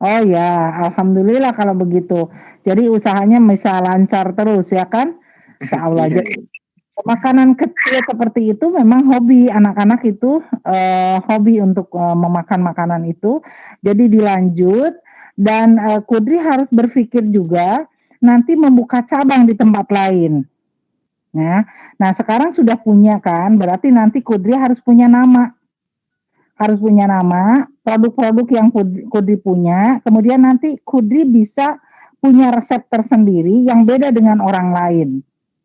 [SPEAKER 1] Oh ya, alhamdulillah kalau begitu. Jadi usahanya bisa lancar terus ya kan? Insya Allah. Jadi makanan kecil seperti itu memang hobi anak-anak itu hobi untuk memakan makanan itu. Jadi dilanjut dan Kudri harus berpikir juga nanti membuka cabang di tempat lain. Ya. Nah sekarang sudah punya kan, berarti nanti Kudri harus punya nama. Harus punya nama, produk-produk yang Kudri punya, kemudian nanti Kudri bisa punya resep tersendiri yang beda dengan orang lain.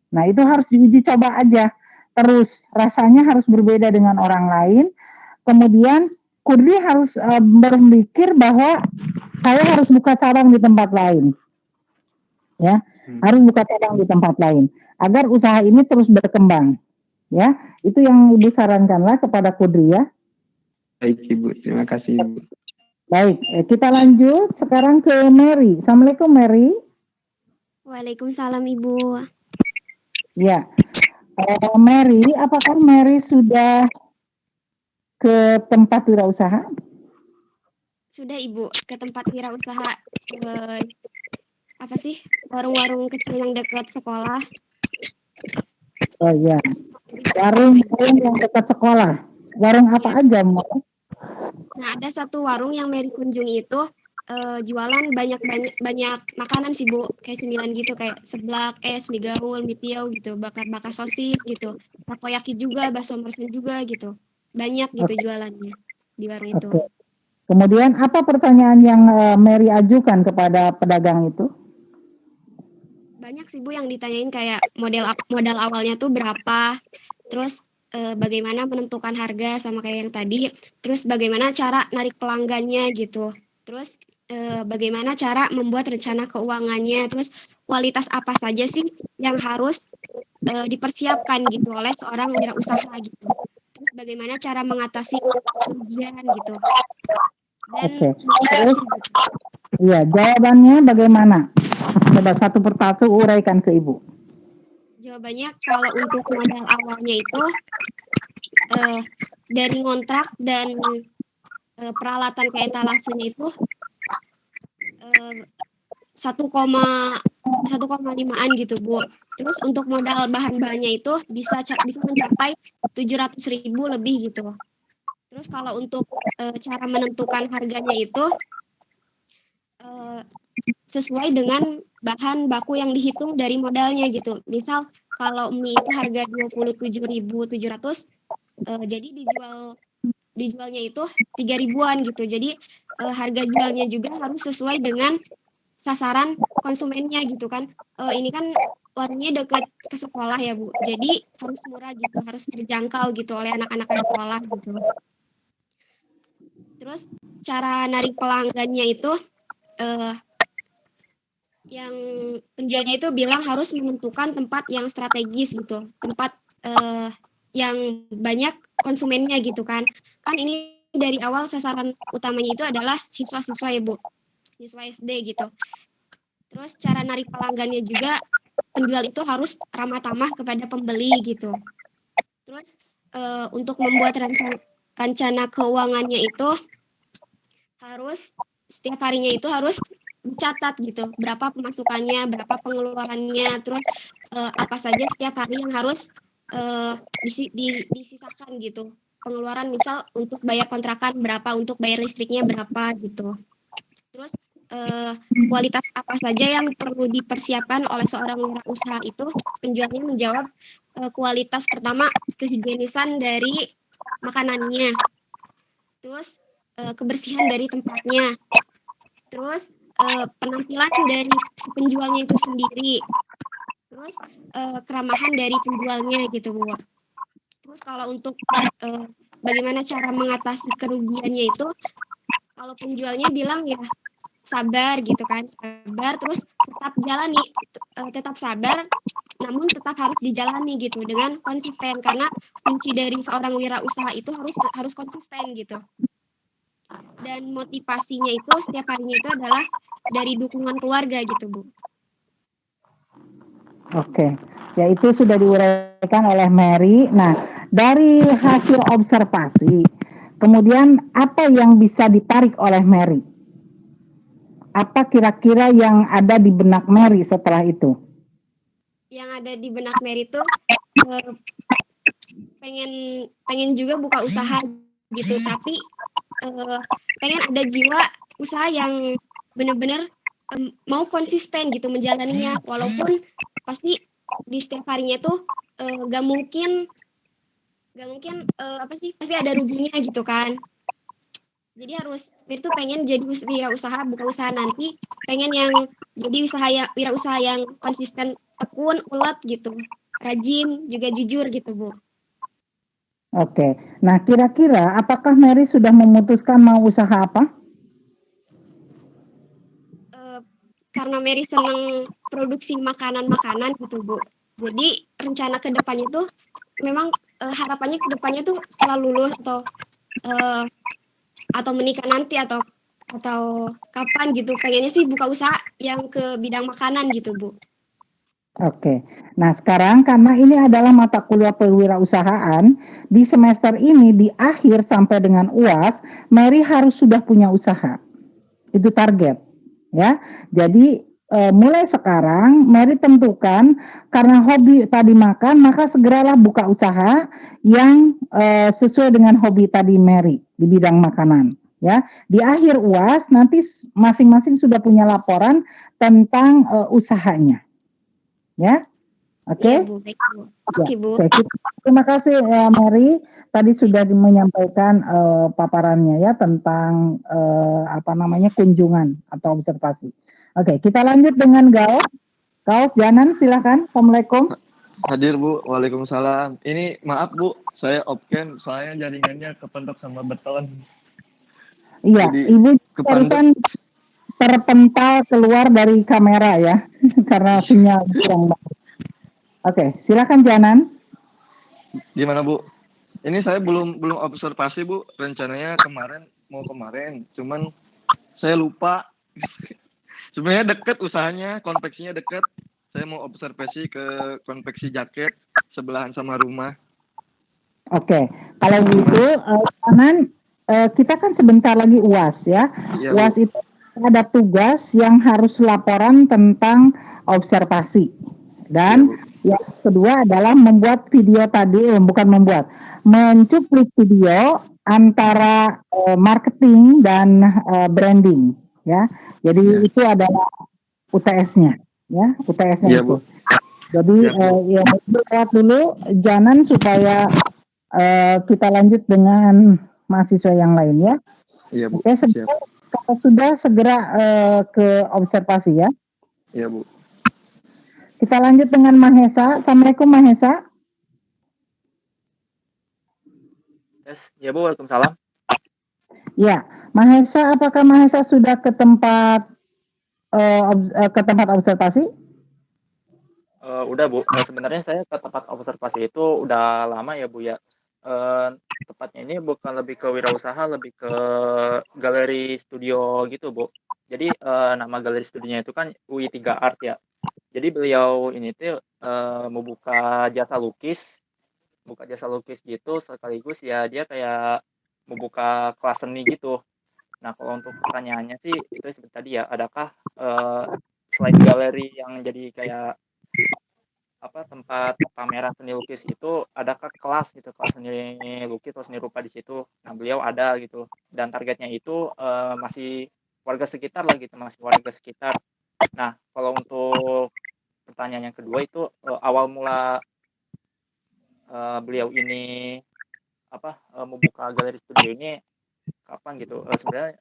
[SPEAKER 1] Nah itu harus diuji coba aja, terus rasanya harus berbeda dengan orang lain, kemudian Kudri harus berpikir bahwa saya harus buka cabang di tempat lain. Ya, harus buka cabang di tempat lain agar usaha ini terus berkembang. Ya, itu yang Ibu sarankanlah kepada Kudri ya.
[SPEAKER 3] Baik Ibu, terima kasih Ibu.
[SPEAKER 1] Baik, kita lanjut sekarang ke Mary. Assalamualaikum Mary.
[SPEAKER 9] Waalaikumsalam Ibu.
[SPEAKER 1] Ya, Mary, apakah Mary sudah ke tempat wirausaha?
[SPEAKER 9] Sudah Ibu, ke tempat wirausaha apa sih, warung-warung kecil yang dekat sekolah.
[SPEAKER 1] Oh iya, warung yang dekat sekolah. Warung apa aja, Mbak?
[SPEAKER 9] Nah, ada satu warung yang Mary kunjungi itu jualan banyak makanan sih Bu, kayak cemilan gitu, kayak seblak, es, mie gaul, mie tiaw gitu, bakar-bakar sosis gitu, takoyaki juga, bakso mercon juga gitu, banyak gitu jualannya di warung itu.
[SPEAKER 1] Kemudian apa pertanyaan yang Mary ajukan kepada pedagang itu?
[SPEAKER 9] Banyak sih Bu yang ditanyain, kayak modal awalnya tuh berapa, terus bagaimana menentukan harga sama kayak yang tadi, terus bagaimana cara narik pelanggannya gitu. Terus bagaimana cara membuat rencana keuangannya, terus kualitas apa saja sih yang harus dipersiapkan gitu oleh seorang wirausaha gitu. Terus bagaimana cara mengatasi kerugian gitu. Dan
[SPEAKER 1] Oke.
[SPEAKER 9] terus
[SPEAKER 1] Iya, jawabannya bagaimana? Coba satu persatu uraikan ke Ibu.
[SPEAKER 9] jawabannya kalau untuk modal awalnya itu dari ngontrak dan peralatan ke etalasenya itu 1,5-an gitu Bu. Terus untuk modal bahan-bahannya itu bisa mencapai 700.000 lebih gitu. Terus kalau untuk cara menentukan harganya itu sesuai dengan bahan baku yang dihitung dari modalnya gitu. Misal kalau mie itu harga 27.700, jadi dijualnya itu 3.000-an gitu. Jadi harga jualnya juga harus sesuai dengan sasaran konsumennya gitu kan. Ini kan warungnya dekat ke sekolah ya Bu. Jadi harus murah gitu, harus terjangkau gitu oleh anak-anak sekolah gitu. Terus cara narik pelanggannya itu yang penjualnya itu bilang harus menentukan tempat yang strategis gitu, tempat yang banyak konsumennya gitu kan. Kan ini dari awal sasaran utamanya itu adalah siswa-siswa ya Bu, siswa SD gitu. Terus cara narik pelanggannya juga penjual itu harus ramah tamah kepada pembeli gitu. Terus untuk membuat rencana keuangannya itu harus setiap harinya itu harus dicatat gitu, berapa pemasukannya, berapa pengeluarannya, terus apa saja setiap hari yang harus disisakan gitu. Pengeluaran misal untuk bayar kontrakan berapa, untuk bayar listriknya berapa gitu. Terus kualitas apa saja yang perlu dipersiapkan oleh seorang wirausaha itu penjualnya menjawab kualitas pertama kehigienisan dari makanannya, terus kebersihan dari tempatnya, terus penampilan dari si penjualnya itu sendiri, terus keramahan dari penjualnya gitu Bu. Terus kalau untuk bagaimana cara mengatasi kerugiannya itu, kalau penjualnya bilang ya sabar gitu kan, sabar, terus tetap jalani, tetap sabar, namun tetap harus dijalani gitu dengan konsisten, karena kunci dari seorang wirausaha itu harus konsisten gitu. Dan motivasinya itu setiap harinya itu adalah dari dukungan keluarga gitu Bu.
[SPEAKER 1] Oke, ya itu sudah diuraikan oleh Mary. Nah, dari hasil observasi, kemudian apa yang bisa ditarik oleh Mary? Apa kira-kira yang ada di benak Mary setelah itu?
[SPEAKER 9] Yang ada di benak Mary itu pengen juga buka usaha gitu, tapi pengen ada jiwa usaha yang benar-benar mau konsisten gitu menjalaninya, walaupun pasti di setiap harinya itu gak mungkin pasti ada ruginya gitu kan. Jadi Mir tuh pengen jadi wirausaha, buka usaha nanti, pengen yang jadi wirausaha yang konsisten, tekun, ulet gitu, rajin, juga jujur gitu Bu.
[SPEAKER 1] Oke, nah kira-kira apakah Mary sudah memutuskan mau usaha apa?
[SPEAKER 9] Karena Mary senang produksi makanan-makanan gitu Bu. Jadi rencana ke depannya tuh memang harapannya ke depannya tuh setelah lulus atau menikah nanti atau kapan gitu, pengennya sih buka usaha yang ke bidang makanan gitu Bu.
[SPEAKER 1] Oke, nah sekarang karena ini adalah mata kuliah perwirausahaan, di semester ini di akhir sampai dengan UAS, Mary harus sudah punya usaha. Itu target, ya. Jadi mulai sekarang Mary tentukan, karena hobi tadi makan, maka segeralah buka usaha yang sesuai dengan hobi tadi Mary di bidang makanan. Ya, di akhir UAS nanti masing-masing sudah punya laporan tentang usahanya. Ya, oke.
[SPEAKER 9] Iya Bu, baik Bu. Oke Bu.
[SPEAKER 1] Terima kasih Mary, tadi sudah menyampaikan paparannya ya tentang kunjungan atau observasi. Oke, kita lanjut dengan Gaus. Gaus Janan, silakan. Assalamualaikum.
[SPEAKER 5] Hadir Bu, waalaikumsalam. Ini maaf Bu, saya opken, soalnya jaringannya kepentok sama beton.
[SPEAKER 1] Iya,
[SPEAKER 5] Jadi,
[SPEAKER 1] Ibu
[SPEAKER 3] Kepandut.
[SPEAKER 1] barusan terpental keluar dari kamera ya, karena sinyal kurang bagus. Oke, silakan Janan.
[SPEAKER 3] Gimana Bu? Ini saya belum observasi Bu. Rencananya kemarin, cuman saya lupa. Sebenarnya deket usahanya, konveksinya deket. Saya mau observasi ke konveksi jaket sebelahan sama rumah.
[SPEAKER 1] Oke, kalau gitu, Janan, kita kan sebentar lagi UAS ya.
[SPEAKER 3] Iya,
[SPEAKER 1] UAS
[SPEAKER 3] Bu.
[SPEAKER 1] itu ada tugas yang harus laporan tentang observasi. Dan yang kedua adalah membuat video tadi, mencuplik video antara marketing dan branding, ya. Jadi itu adalah UTS-nya, ya, UTS-nya
[SPEAKER 3] Iya,
[SPEAKER 1] itu.
[SPEAKER 3] Bu.
[SPEAKER 1] Jadi ya lewat dulu Janan supaya kita lanjut dengan mahasiswa yang lain ya.
[SPEAKER 3] Iya, Bu.
[SPEAKER 1] Oke, kalau sudah segera ke observasi ya.
[SPEAKER 3] Iya, Bu.
[SPEAKER 1] Kita lanjut dengan Mahesa. Assalamualaikum Mahesa.
[SPEAKER 10] Yes, ya Bu, waalaikumsalam.
[SPEAKER 1] Ya, Mahesa, apakah Mahesa sudah ke tempat observasi?
[SPEAKER 10] Udah Bu, sebenarnya saya ke tempat observasi itu udah lama ya Bu ya. Tepatnya ini bukan lebih ke wirausaha, lebih ke galeri studio gitu Bu. Jadi nama galeri studionya itu kan UI 3 Art ya. Jadi beliau ini tuh membuka jasa lukis gitu, sekaligus ya dia kayak membuka kelas seni gitu. Nah kalau untuk pertanyaannya sih itu seperti tadi ya, adakah selain galeri yang jadi kayak tempat pameran seni lukis itu, adakah kelas seni lukis atau seni rupa di situ? Nah beliau ada gitu, dan targetnya itu masih warga sekitar lah gitu, masih warga sekitar. Nah kalau untuk pertanyaan yang kedua itu awal mula beliau ini membuka galeri studio ini kapan gitu?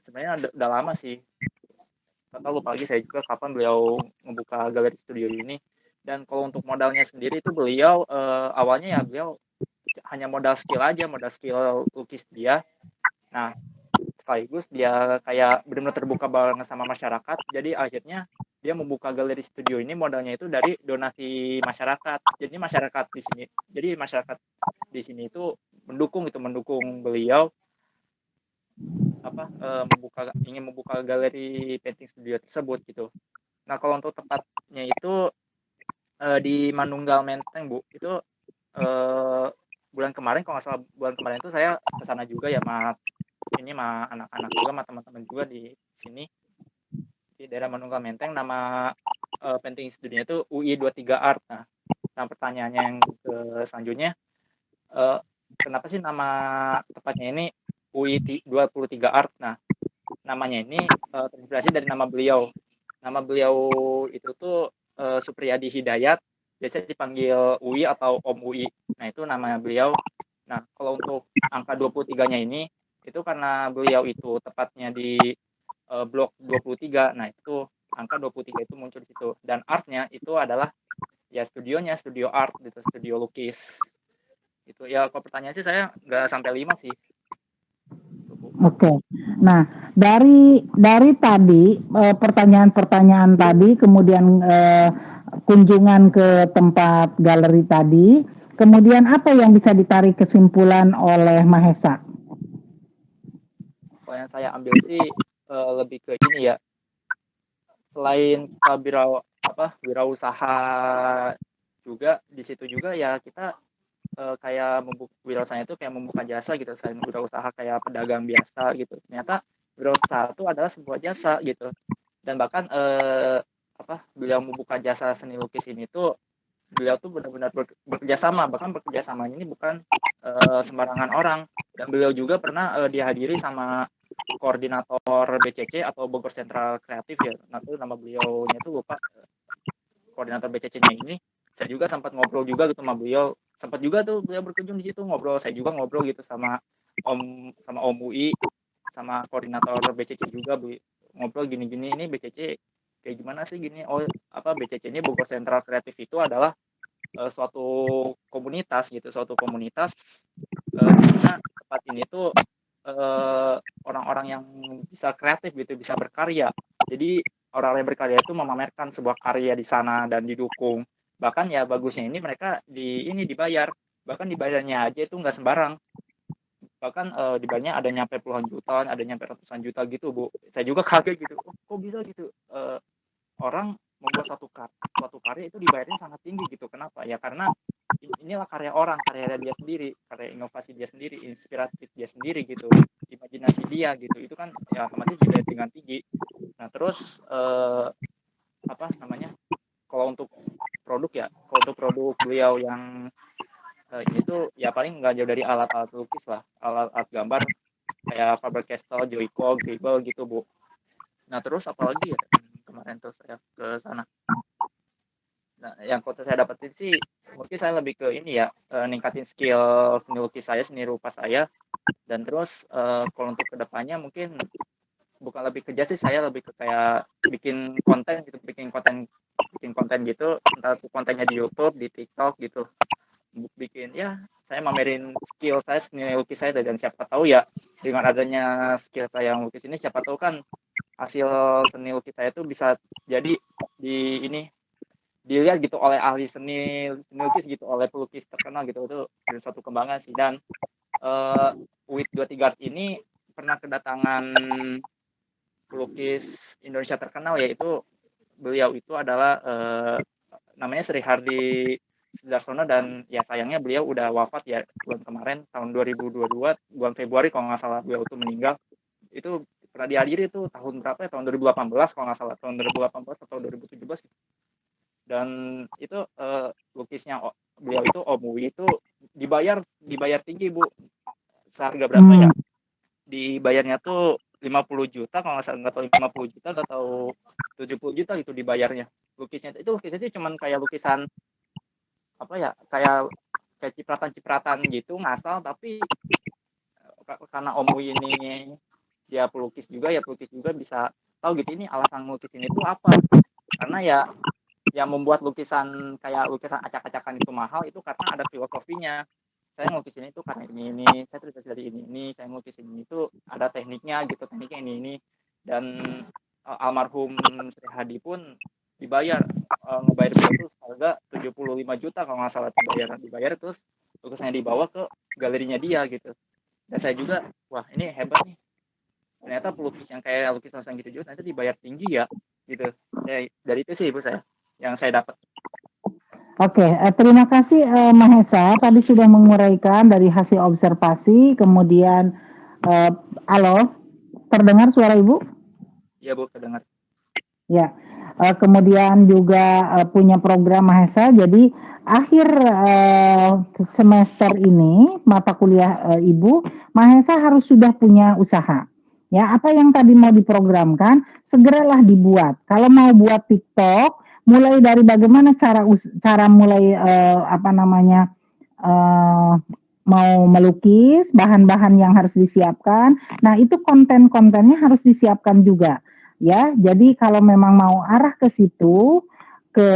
[SPEAKER 10] Sebenarnya udah lama sih. Atau lupa lagi saya juga kapan beliau membuka galeri studio ini. Dan kalau untuk modalnya sendiri itu beliau awalnya ya beliau hanya modal skill lukis dia. Nah sekaligus dia kayak benar-benar terbuka banget sama masyarakat. Jadi akhirnya dia membuka galeri studio ini modalnya itu dari donasi masyarakat. Jadi masyarakat di sini itu mendukung beliau ingin membuka galeri painting studio tersebut gitu. Nah kalau untuk tempatnya itu di Manunggal Menteng Bu, itu bulan kemarin kalau nggak salah itu saya ke sana juga ya sama anak-anak juga sama teman-teman juga di sini di daerah Manunggal Menteng. Nama painting studionya itu UI 23 Art. Nah pertanyaannya yang selanjutnya, kenapa sih nama tempatnya ini UI 23 Art? Nah namanya ini terinspirasi dari nama beliau. Nama beliau itu tuh Supriyadi Hidayat, biasanya dipanggil UI atau Om UI. Nah itu nama beliau. Nah kalau untuk angka 23-nya ini itu karena beliau itu tepatnya di blok 23. Nah itu angka 23 itu muncul di situ. Dan artnya itu adalah ya studio art gitu, studio lukis. Itu ya kalau pertanyaan sih saya nggak sampai 5 sih.
[SPEAKER 1] Oke. Nah, dari tadi pertanyaan-pertanyaan tadi, kemudian kunjungan ke tempat galeri tadi, kemudian apa yang bisa ditarik kesimpulan oleh Mahesa?
[SPEAKER 10] Kalau yang saya ambil sih lebih ke ini ya. Selain kita wirausaha juga di situ juga ya kita kayak wirausaha itu kayak membuka jasa gitu, selain wirausaha kayak pedagang biasa gitu. Ternyata wirausaha itu adalah sebuah jasa gitu. Dan bahkan beliau membuka jasa seni lukis ini tuh beliau tuh benar-benar bekerja sama, bahkan bekerja samanya ini bukan sembarangan orang. Dan beliau juga pernah dihadiri sama koordinator BCC atau Bogor Sentral Kreatif ya. Nah, itu nama beliaunya tuh lupa. Koordinator BCC-nya ini saya juga sempat ngobrol juga gitu sama beliau. Sempat juga tuh beliau berkunjung di situ ngobrol, saya juga ngobrol gitu sama Om UI, sama koordinator BCC juga ngobrol gini-gini, ini BCC kayak gimana sih gini. BCC ini Bogor Sentral Kreatif itu adalah suatu komunitas gitu, di mana tempat ini tuh orang-orang yang bisa kreatif gitu, bisa berkarya. Jadi orang-orang yang berkarya itu memamerkan sebuah karya di sana dan didukung. Bahkan ya bagusnya ini mereka dibayar. Bahkan dibayarnya aja itu nggak sembarang. Bahkan dibayarnya ada nyampe puluhan jutaan, ada nyampe ratusan juta gitu, Bu. Saya juga kaget gitu. Oh, kok bisa gitu? Orang membuat suatu karya itu dibayarnya sangat tinggi gitu. Kenapa? Ya karena inilah karya orang, karya dia sendiri, karya inovasi dia sendiri, inspiratif dia sendiri gitu, imajinasi dia gitu. Itu kan ya otomatis dibayar dengan tinggi. Nah, terus apa namanya? Kalau untuk produk beliau yang ini tuh ya paling nggak jauh dari alat-alat lukis lah, alat-alat gambar kayak Faber-Castell, Joico, Greeble gitu, Bu. Nah, terus apalagi ya kemarin tuh saya ke sana. Nah, yang kota saya dapetin sih mungkin saya lebih ke ini ya, ningkatin skill seni lukis saya, seni rupa saya. Dan terus kalau untuk kedepannya mungkin bukan lebih ke jazz sih, saya lebih ke kayak bikin konten gitu, entah itu kontennya di YouTube, di TikTok gitu. Bikin ya saya mamerin skill saya, seni lukis saya, dan siapa tahu ya dengan adanya skill saya yang lukis ini, siapa tahu kan hasil seni lukis saya itu bisa jadi dilihat gitu oleh ahli seni lukis gitu, oleh pelukis terkenal gitu. Itu suatu kebanggaan sih. Dan WIT 23 Art ini pernah kedatangan pelukis Indonesia terkenal, yaitu beliau itu adalah namanya Sri Hardi Sudarsono, dan ya sayangnya beliau udah wafat ya bulan kemarin tahun 2022 bulan Februari kalau nggak salah beliau itu meninggal. Itu pernah dihadiri itu tahun berapa ya, tahun 2018 kalau nggak salah, tahun 2018 atau 2017. Dan itu lukisnya beliau itu Om Wi itu dibayar tinggi, Bu. Seharga berapa ya? Dibayarnya tuh 50 juta kalau nggak salah, nggak tahu 50 juta atau 70 juta gitu dibayarnya. Lukisnya itu cuman kayak lukisan apa ya, kayak cipratan-cipratan gitu ngasal, tapi karena Om Wi ini dia pelukis juga bisa tahu gitu ini alasan melukis ini tuh apa. Karena ya yang membuat lukisan kayak lukisan acak-acakan itu mahal itu karena ada filosofinya. Saya ngelukis ini tuh karena ini, saya terinspirasi dari ini, saya ngelukis ini itu ada tekniknya gitu, tekniknya ini. Dan almarhum Sri Hadi pun ngebayar beliau tuh seharga 75 juta kalau nggak salah, dibayar terus lukisannya dibawa ke galerinya dia gitu. Dan saya juga, wah ini hebat nih, ternyata pelukis yang kayak lukisan gitu juga nanti dibayar tinggi ya gitu. Dari itu sih Ibu yang saya dapat.
[SPEAKER 1] Oke, terima kasih Mahesa. Tadi sudah menguraikan dari hasil observasi, kemudian halo, terdengar suara Ibu?
[SPEAKER 10] Iya Bu, terdengar.
[SPEAKER 1] Ya, kemudian juga punya program Mahesa. Jadi akhir semester ini mata kuliah Ibu, Mahesa harus sudah punya usaha. Ya, apa yang tadi mau diprogramkan segeralah dibuat. Kalau mau buat TikTok, mulai dari bagaimana cara mulai mau melukis, bahan-bahan yang harus disiapkan. Nah, itu konten-kontennya harus disiapkan juga. Ya, jadi kalau memang mau arah ke situ, ke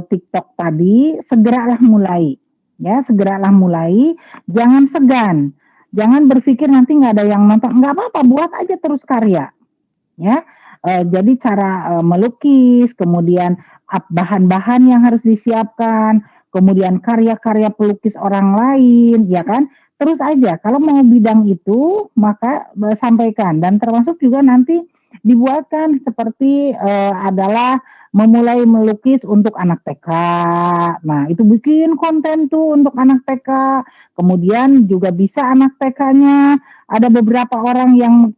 [SPEAKER 1] TikTok tadi, segeralah mulai. Ya, segeralah mulai. Jangan segan. Jangan berpikir nanti nggak ada yang nonton. Nggak apa-apa, buat aja terus karya. Ya, jadi cara melukis, kemudian bahan-bahan yang harus disiapkan, kemudian karya-karya pelukis orang lain, ya kan? Terus aja, kalau mau bidang itu, maka sampaikan. Dan termasuk juga nanti dibuatkan seperti adalah memulai melukis untuk anak TK. Nah, itu bikin konten tuh untuk anak TK. Kemudian juga bisa anak TK-nya, ada beberapa orang yang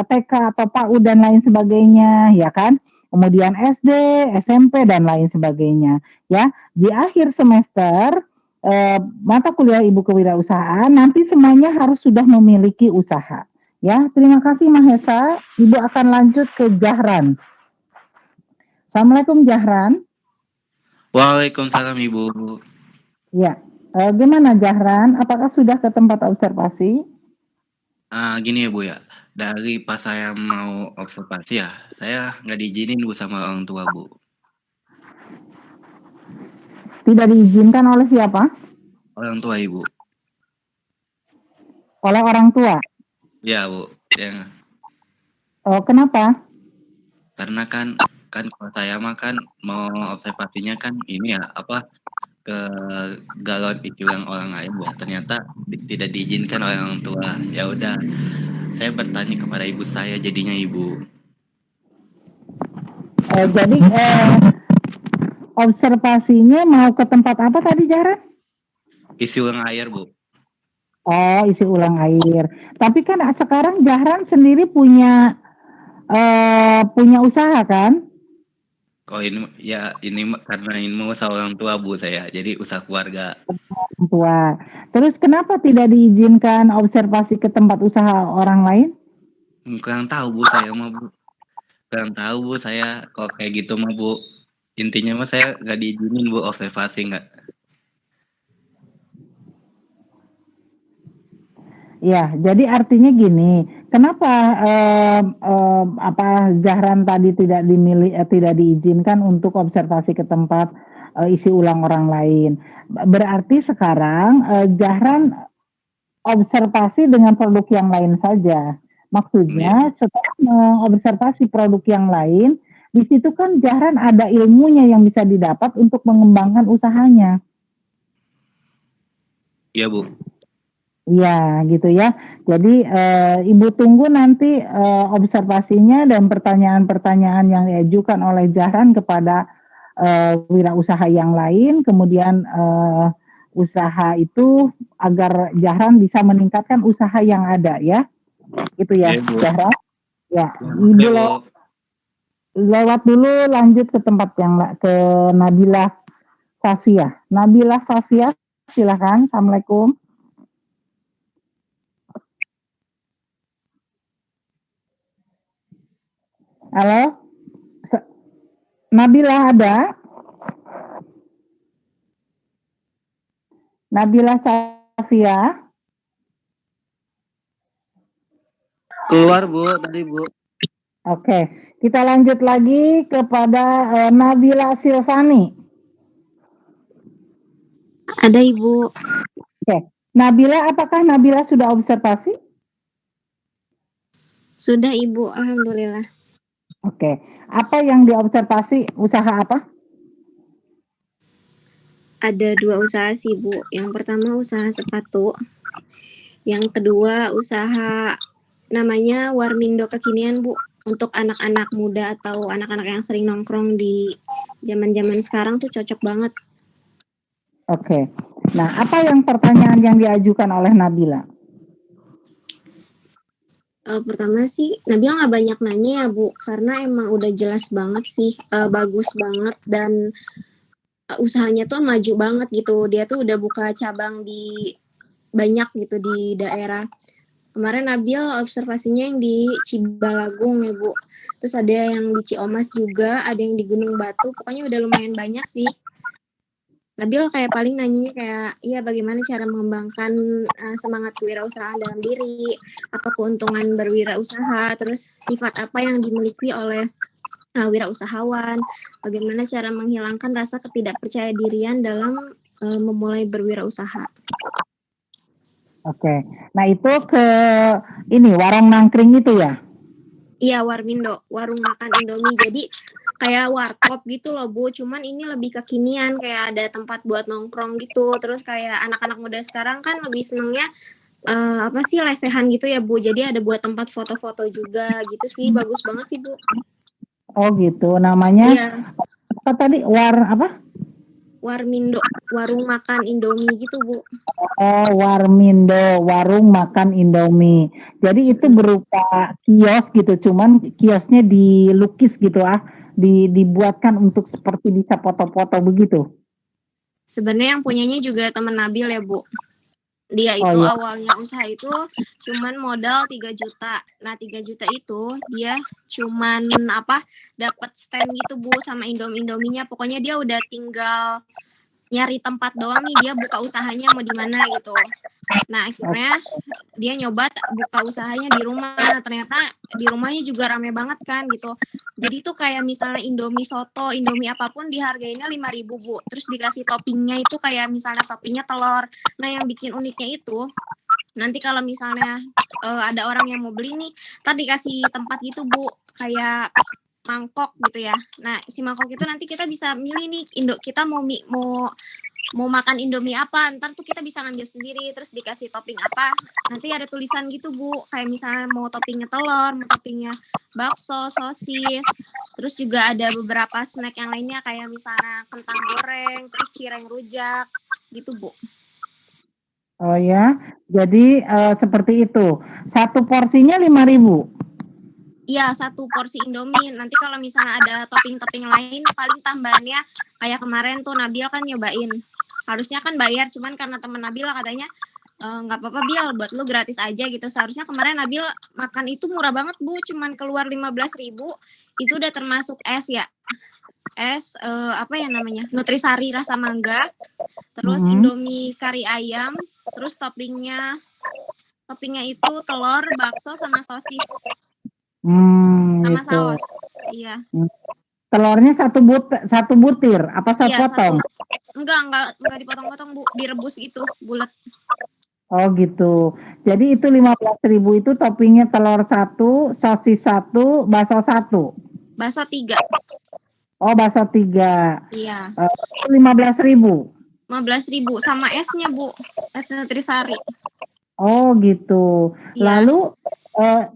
[SPEAKER 1] TK atau PAUD dan lain sebagainya, ya kan? Kemudian SD, SMP dan lain sebagainya, ya. Di akhir semester mata kuliah Ibu Kewirausahaan nanti semuanya harus sudah memiliki usaha. Ya, terima kasih Mahesa. Ibu akan lanjut ke Jahran. Assalamualaikum Jahran.
[SPEAKER 2] Waalaikumsalam Ibu.
[SPEAKER 1] Ya, gimana Jahran? Apakah sudah ke tempat observasi?
[SPEAKER 2] Gini ya Bu ya, dari pas saya mau observasi ya, saya nggak diizinin Bu sama orang tua Bu.
[SPEAKER 1] Tidak diizinkan oleh siapa?
[SPEAKER 2] Orang tua Ibu.
[SPEAKER 1] Oleh orang tua?
[SPEAKER 2] Ya Bu, yang
[SPEAKER 1] Oh, kenapa?
[SPEAKER 2] Karena kan kalau saya mah kan mau observasinya kan ini ya apa ke galon isi ulang orang lain ya ternyata tidak diizinkan oleh orang tua. Ya udah, saya bertanya kepada ibu saya jadinya ibu.
[SPEAKER 1] Jadi observasinya mau ke tempat apa tadi, Jahran?
[SPEAKER 2] Isi ulang air, Bu.
[SPEAKER 1] Oh, isi ulang air. Tapi kan sekarang Jahran sendiri punya usaha kan?
[SPEAKER 2] Oh ini karena ini mau usaha orang tua Bu saya, jadi usaha keluarga.
[SPEAKER 1] Orang tua. Terus kenapa tidak diizinkan observasi ke tempat usaha orang lain?
[SPEAKER 2] Kurang tahu Bu saya mah Bu. Kurang tahu Bu saya kalau kayak gitu mah Bu. Intinya mah saya nggak diizinin Bu observasi nggak.
[SPEAKER 1] Ya, jadi artinya gini, kenapa Zahran tadi tidak diizinkan untuk observasi ke tempat isi ulang orang lain? Berarti sekarang Zahran observasi dengan produk yang lain saja. Maksudnya setelah mengobservasi produk yang lain, di situ kan Zahran ada ilmunya yang bisa didapat untuk mengembangkan usahanya.
[SPEAKER 2] Iya Bu.
[SPEAKER 1] Iya, gitu ya. Jadi Ibu tunggu nanti observasinya dan pertanyaan-pertanyaan yang diajukan oleh Zahran kepada wirausaha yang lain, kemudian usaha itu agar Zahran bisa meningkatkan usaha yang ada ya. Gitu ya, Zahran. Ya, Ibu lewat dulu lanjut ke tempat yang ke Nabila Safia. Nabila Safia, silakan. Assalamualaikum. Halo, Nabila ada? Nabila Safia?
[SPEAKER 5] Keluar Bu, tadi Bu.
[SPEAKER 1] Oke, kita lanjut lagi kepada Nabila Silvani.
[SPEAKER 11] Ada Ibu.
[SPEAKER 1] Oke, Nabila, apakah Nabila sudah observasi?
[SPEAKER 11] Sudah Ibu, alhamdulillah.
[SPEAKER 1] Oke, apa yang diobservasi? Usaha apa?
[SPEAKER 11] Ada 2 usaha sih Bu. Yang pertama usaha sepatu. Yang kedua usaha namanya Warmindo Kekinian Bu. Untuk anak-anak muda atau anak-anak yang sering nongkrong di zaman-zaman sekarang tuh cocok banget.
[SPEAKER 1] Oke, nah apa yang pertanyaan yang diajukan oleh Nabila?
[SPEAKER 11] Pertama sih Nabila nggak banyak nanya ya Bu, karena emang udah jelas banget sih, bagus banget dan usahanya tuh maju banget gitu. Dia tuh udah buka cabang di banyak gitu di daerah. Kemarin Nabil observasinya yang di Cibalagung ya Bu. Terus ada yang di Ciomas juga, ada yang di Gunung Batu. Pokoknya udah lumayan banyak sih. Nabil kayak paling nanyanya kayak, iya bagaimana cara mengembangkan semangat kewirausahaan dalam diri, apa keuntungan berwirausaha, terus sifat apa yang dimiliki oleh wirausahawan, bagaimana cara menghilangkan rasa ketidakpercayadirian dalam memulai berwirausaha.
[SPEAKER 1] Oke, nah itu ke ini warung nangkring itu ya?
[SPEAKER 11] Iya, Warmindo, warung makan Indomie. Jadi kayak warkop gitu loh Bu, cuman ini lebih kekinian, kayak ada tempat buat nongkrong gitu. Terus kayak anak-anak muda sekarang kan lebih senengnya lesehan gitu ya Bu. Jadi ada buat tempat foto-foto juga gitu sih, bagus banget sih Bu.
[SPEAKER 1] Oh gitu, namanya
[SPEAKER 11] iya.
[SPEAKER 1] Apa tadi?
[SPEAKER 11] Warmindo, warung makan Indomie gitu Bu.
[SPEAKER 1] Oh, Warmindo, warung makan Indomie. Jadi itu berupa kios gitu, cuman kiosnya dilukis gitu dibuatkan untuk seperti bisa foto-foto begitu.
[SPEAKER 11] Sebenarnya yang punyanya juga teman Nabil ya Bu. Dia itu awalnya usaha itu cuman modal 3 juta. Nah 3 juta itu dia cuman dapat stand gitu Bu sama Indominya. Pokoknya dia udah tinggal nyari tempat doang nih, dia buka usahanya mau di mana gitu. Nah akhirnya dia nyoba buka usahanya di rumah. Ternyata di rumahnya juga rame banget kan gitu. Jadi tuh kayak misalnya Indomie soto, Indomie apapun dihargainya 5.000 Bu. Terus dikasih toppingnya itu kayak misalnya toppingnya telur. Nah yang bikin uniknya itu Nanti kalau misalnya ada orang yang mau beli nih, ntar dikasih tempat gitu Bu, kayak mangkok gitu ya. Nah si mangkok itu nanti kita bisa milih nih, kita mau makan Indomie apa, ntar tuh kita bisa ngambil sendiri, terus dikasih topping apa, nanti ada tulisan gitu Bu, kayak misalnya mau toppingnya telur, mau toppingnya bakso, sosis, terus juga ada beberapa snack yang lainnya kayak misalnya kentang goreng, terus cireng rujak, gitu Bu.
[SPEAKER 1] Oh ya, jadi seperti itu. Satu porsinya 5.000.
[SPEAKER 11] Iya, satu porsi Indomie. Nanti kalau misalnya ada topping-topping lain, paling tambahannya kayak kemarin tuh Nabil kan nyobain. Harusnya kan bayar, cuman karena temen Nabil katanya nggak apa-apa Bil, buat lu gratis aja gitu. Seharusnya kemarin Nabil makan itu murah banget Bu, cuman keluar 15.000, itu udah termasuk es ya. Es apa ya namanya? Nutrisari rasa mangga. Terus Indomie kari ayam, terus toppingnya itu telur, bakso sama sosis. Sama
[SPEAKER 1] Itu.
[SPEAKER 11] saus. Iya.
[SPEAKER 1] Telurnya satu butir apa sepotong?
[SPEAKER 11] Enggak dipotong-potong Bu, direbus itu bulat.
[SPEAKER 1] Oh gitu. Jadi itu 15.000 itu toppingnya telur 1, sosis 1, bakso 1.
[SPEAKER 11] Bakso 3.
[SPEAKER 1] Oh, bakso 3.
[SPEAKER 11] Iya.
[SPEAKER 1] 15.000.
[SPEAKER 11] 15.000 sama esnya Bu, es nutrisari.
[SPEAKER 1] Oh gitu.
[SPEAKER 11] Iya.
[SPEAKER 1] Lalu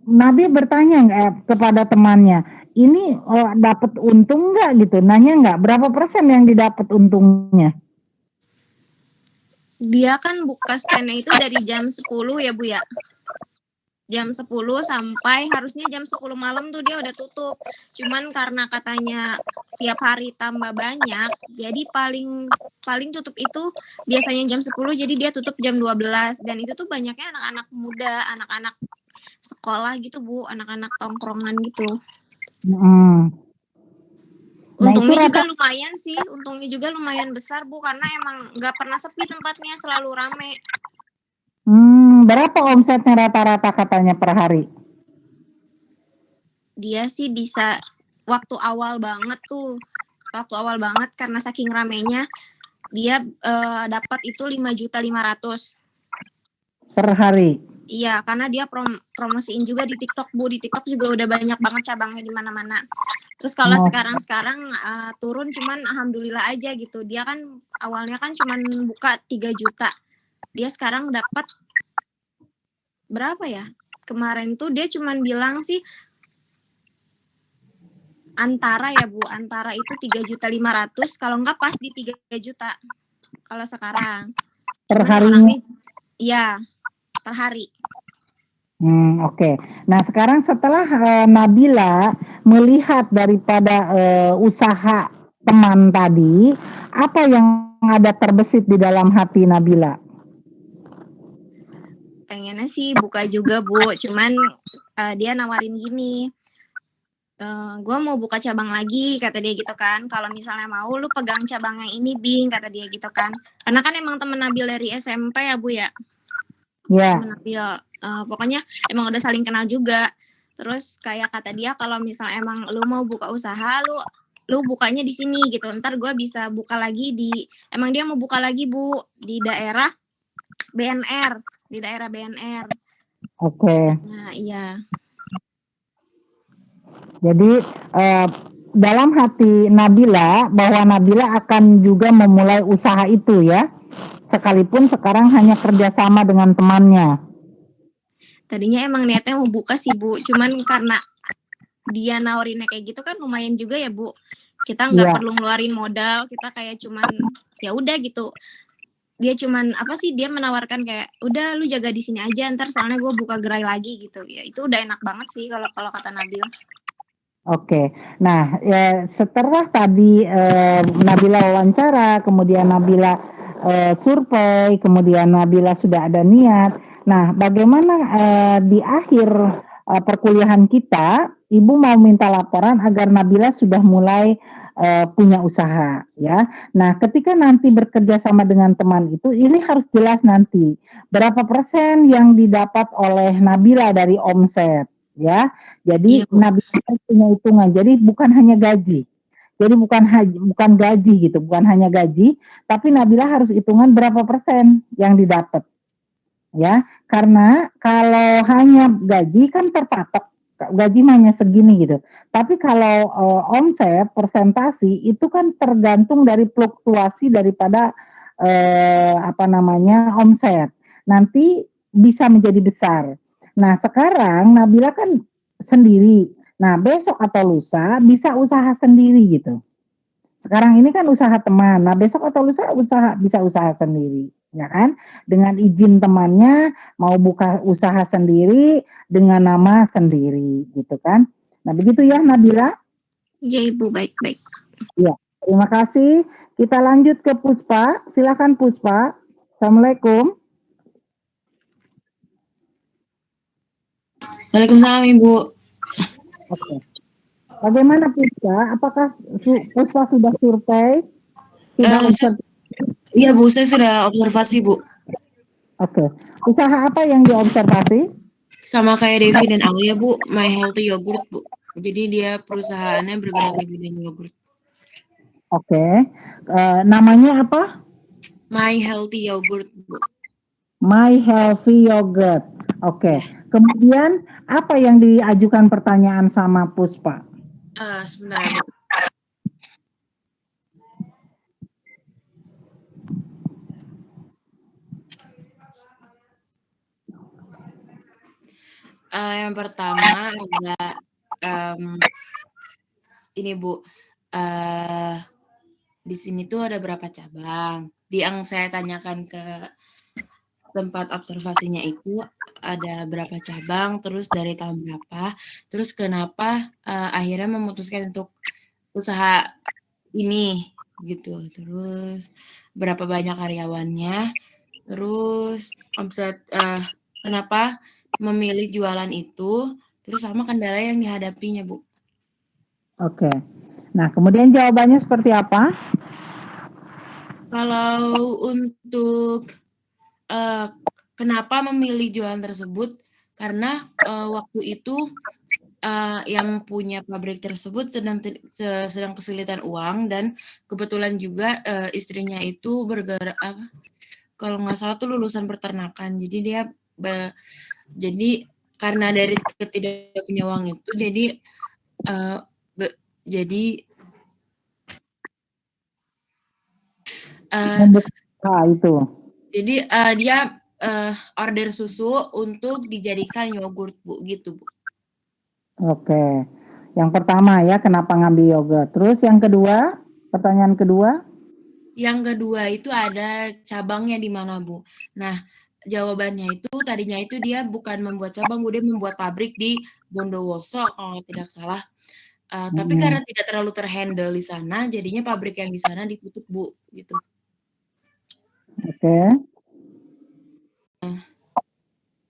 [SPEAKER 1] Nabi bertanya nggak kepada temannya, ini dapat untung nggak gitu? Nanya nggak berapa persen yang didapat untungnya?
[SPEAKER 11] Dia kan buka stand-nya itu dari jam 10 ya Bu ya. Jam 10 sampai harusnya jam 10 malam tuh dia udah tutup. Cuman karena katanya tiap hari tambah banyak, jadi paling tutup itu biasanya jam 10, jadi dia tutup jam 12. Dan itu tuh banyaknya anak-anak muda, anak-anak sekolah gitu Bu, anak-anak tongkrongan gitu. Untungnya juga lumayan sih, untungnya juga lumayan besar Bu, karena emang nggak pernah sepi tempatnya, selalu rame.
[SPEAKER 1] Berapa omsetnya rata-rata katanya per hari?
[SPEAKER 11] Dia sih bisa waktu awal banget karena saking ramenya dia dapat itu 5.500.000
[SPEAKER 1] per hari.
[SPEAKER 11] Iya, karena dia promosiin juga di TikTok Bu. Di TikTok juga udah banyak banget cabangnya di mana-mana. Terus kalau sekarang turun, cuman alhamdulillah aja gitu. Dia kan awalnya kan cuman buka 3 juta. Dia sekarang dapat berapa ya? Kemarin tuh dia cuman bilang sih antara ya Bu, antara itu 3.500.000, kalau enggak pas di 3 juta. Kalau sekarang.
[SPEAKER 1] Per harinya?
[SPEAKER 11] Iya, per hari.
[SPEAKER 1] Oke. Nah sekarang setelah Nabila melihat daripada usaha teman tadi, apa yang ada terbesit di dalam hati Nabila?
[SPEAKER 11] Pengennya sih buka juga Bu, cuman dia nawarin gini, gue mau buka cabang lagi, kata dia gitu kan. Kalau misalnya mau lu pegang cabang yang ini Bing, kata dia gitu kan. Karena kan emang temen Nabil dari SMP ya Bu ya.
[SPEAKER 1] Iya.
[SPEAKER 11] Temen Nabil, pokoknya emang udah saling kenal juga. Terus kayak kata dia kalau misalnya emang lu mau buka usaha, lu bukanya di sini gitu. Ntar gue bisa buka lagi emang dia mau buka lagi Bu di daerah BNR,
[SPEAKER 1] Oke.
[SPEAKER 11] Nah, iya.
[SPEAKER 1] Jadi dalam hati Nabila bahwa Nabila akan juga memulai usaha itu ya, sekalipun sekarang hanya kerjasama dengan temannya.
[SPEAKER 11] Tadinya emang niatnya mau buka sih Bu, cuman karena dia nawarinnya kayak gitu kan lumayan juga ya Bu. Kita nggak perlu ngeluarin modal, kita kayak cuman ya udah gitu. Dia cuman dia menawarkan kayak udah lu jaga di sini aja, ntar soalnya gue buka gerai lagi gitu. Ya itu udah enak banget sih kalau kata Nabil.
[SPEAKER 1] Oke. Nah, setelah tadi Nabila wawancara, kemudian Nabila survei, kemudian Nabila sudah ada niat. Nah, bagaimana di akhir perkuliahan kita, Ibu mau minta laporan agar Nabila sudah mulai punya usaha, ya. Nah, ketika nanti bekerja sama dengan teman itu, ini harus jelas nanti berapa persen yang didapat oleh Nabila dari omset, ya. Jadi Nabila punya hitungan. Jadi bukan hanya gaji. Jadi bukan gaji gitu, bukan hanya gaji, tapi Nabila harus hitungan berapa persen yang didapat. Ya, Karena kalau hanya gaji kan terpatok, gaji hanya segini gitu. Tapi kalau omset persentase itu kan tergantung dari fluktuasi daripada omset. Nanti bisa menjadi besar. Nah, sekarang Nabila kan sendiri. Nah, besok atau lusa bisa usaha sendiri gitu. Sekarang ini kan usaha teman. Nah, besok atau lusa bisa usaha sendiri, ya kan? Dengan izin temannya mau buka usaha sendiri dengan nama sendiri gitu kan. Nah, begitu ya Nabila?
[SPEAKER 11] Iya Ibu, baik-baik.
[SPEAKER 1] Ya, terima kasih. Kita lanjut ke Puspa. Silakan Puspa. Assalamualaikum.
[SPEAKER 7] Waalaikumsalam Ibu.
[SPEAKER 1] Oke. Bagaimana Puspa? Apakah Puspa sudah survei?
[SPEAKER 7] Iya Bu, saya sudah observasi Bu.
[SPEAKER 1] Oke. Usaha apa yang diobservasi?
[SPEAKER 7] Sama kayak Devi dan Alia Bu, My Healthy Yogurt Bu. Jadi dia perusahaannya bergerak di bidang yogurt.
[SPEAKER 1] Oke. Namanya apa?
[SPEAKER 7] My Healthy Yogurt Bu.
[SPEAKER 1] My Healthy Yogurt. Oke. Kemudian apa yang diajukan pertanyaan sama Puspa?
[SPEAKER 7] Sebentar ya Bu. Yang pertama ada ini Bu, di sini tuh ada berapa cabang? Yang saya tanyakan ke tempat observasinya itu ada berapa cabang, terus dari tahun berapa, terus kenapa akhirnya memutuskan untuk usaha ini gitu, terus berapa banyak karyawannya, terus omset, kenapa memilih jualan itu, terus sama kendala yang dihadapinya Bu.
[SPEAKER 1] Oke. Nah, kemudian jawabannya seperti apa?
[SPEAKER 7] Kalau untuk kenapa memilih jualan tersebut, karena waktu itu yang punya pabrik tersebut sedang kesulitan uang dan kebetulan juga istrinya itu bergerak kalau nggak salah tuh lulusan peternakan. Jadi dia jadi karena dari tidak punya uang itu
[SPEAKER 1] itu.
[SPEAKER 7] Jadi dia order susu untuk dijadikan yogurt Bu, gitu Bu.
[SPEAKER 1] Oke. Yang pertama ya, kenapa ngambil yogurt. Terus yang kedua, pertanyaan kedua?
[SPEAKER 7] Yang kedua itu ada cabangnya di mana Bu. Nah, jawabannya itu tadinya itu dia bukan membuat cabang, dia membuat pabrik di Bondowoso kalau tidak salah. Tapi karena tidak terlalu terhandle di sana, jadinya pabrik yang di sana ditutup Bu, gitu.
[SPEAKER 1] Oke.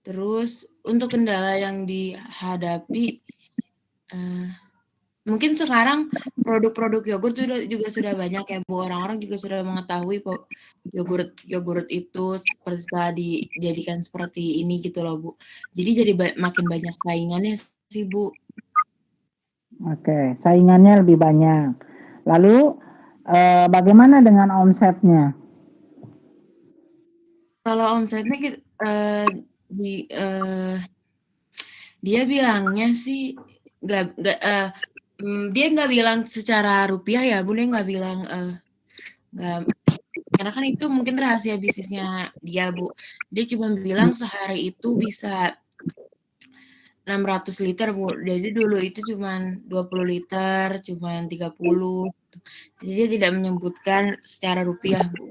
[SPEAKER 7] Terus untuk kendala yang dihadapi, mungkin sekarang produk-produk yogurt juga sudah banyak ya Bu, orang-orang juga sudah mengetahui yogurt itu bisa dijadikan seperti ini gitu loh Bu. Jadi jadi makin banyak saingannya sih Bu.
[SPEAKER 1] Oke, saingannya lebih banyak. Lalu bagaimana dengan omsetnya?
[SPEAKER 7] Kalau omsetnya dia bilangnya sih dia nggak bilang secara rupiah ya Bu, dia nggak bilang karena kan itu mungkin rahasia bisnisnya dia Bu. Dia cuma bilang sehari itu bisa 600 liter Bu. Jadi dulu itu cuma 20 liter, cuma 30. Jadi dia tidak menyebutkan secara rupiah Bu.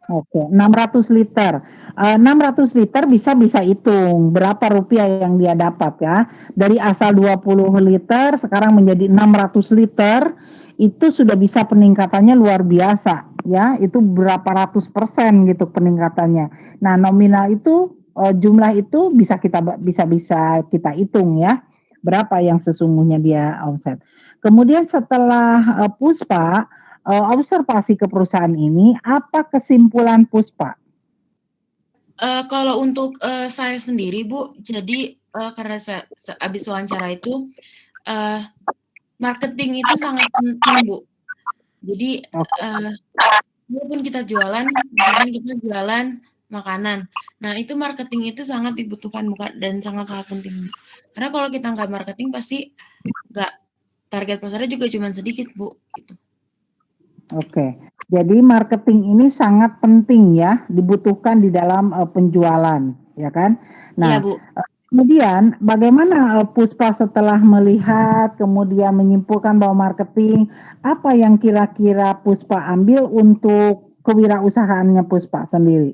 [SPEAKER 1] Oke, 600 liter. 600 liter bisa hitung berapa rupiah yang dia dapat ya. Dari asal 20 liter sekarang menjadi 600 liter, itu sudah bisa peningkatannya luar biasa ya. Itu berapa ratus persen gitu peningkatannya. Nah, nominal itu jumlah itu bisa kita hitung ya. Berapa yang sesungguhnya dia omset. Kemudian setelah Puspa observasi ke perusahaan ini, apa kesimpulan Puspa?
[SPEAKER 7] Kalau untuk saya sendiri Bu, jadi karena saya habis wawancara itu, marketing itu sangat penting Bu. Jadi walaupun kita jualan, misalkan kita jualan makanan. Nah, itu marketing itu sangat dibutuhkan dan sangat-sangat penting. Karena kalau kita nggak marketing pasti nggak, target pasarnya juga cuma sedikit, Bu. Gitu.
[SPEAKER 1] Oke, jadi marketing ini sangat penting ya, dibutuhkan di dalam penjualan, ya kan?
[SPEAKER 7] Iya,
[SPEAKER 1] Nah,
[SPEAKER 7] Bu.
[SPEAKER 1] kemudian bagaimana Puspa setelah melihat, kemudian menyimpulkan bahwa marketing, apa yang kira-kira Puspa ambil untuk kewirausahaannya Puspa sendiri?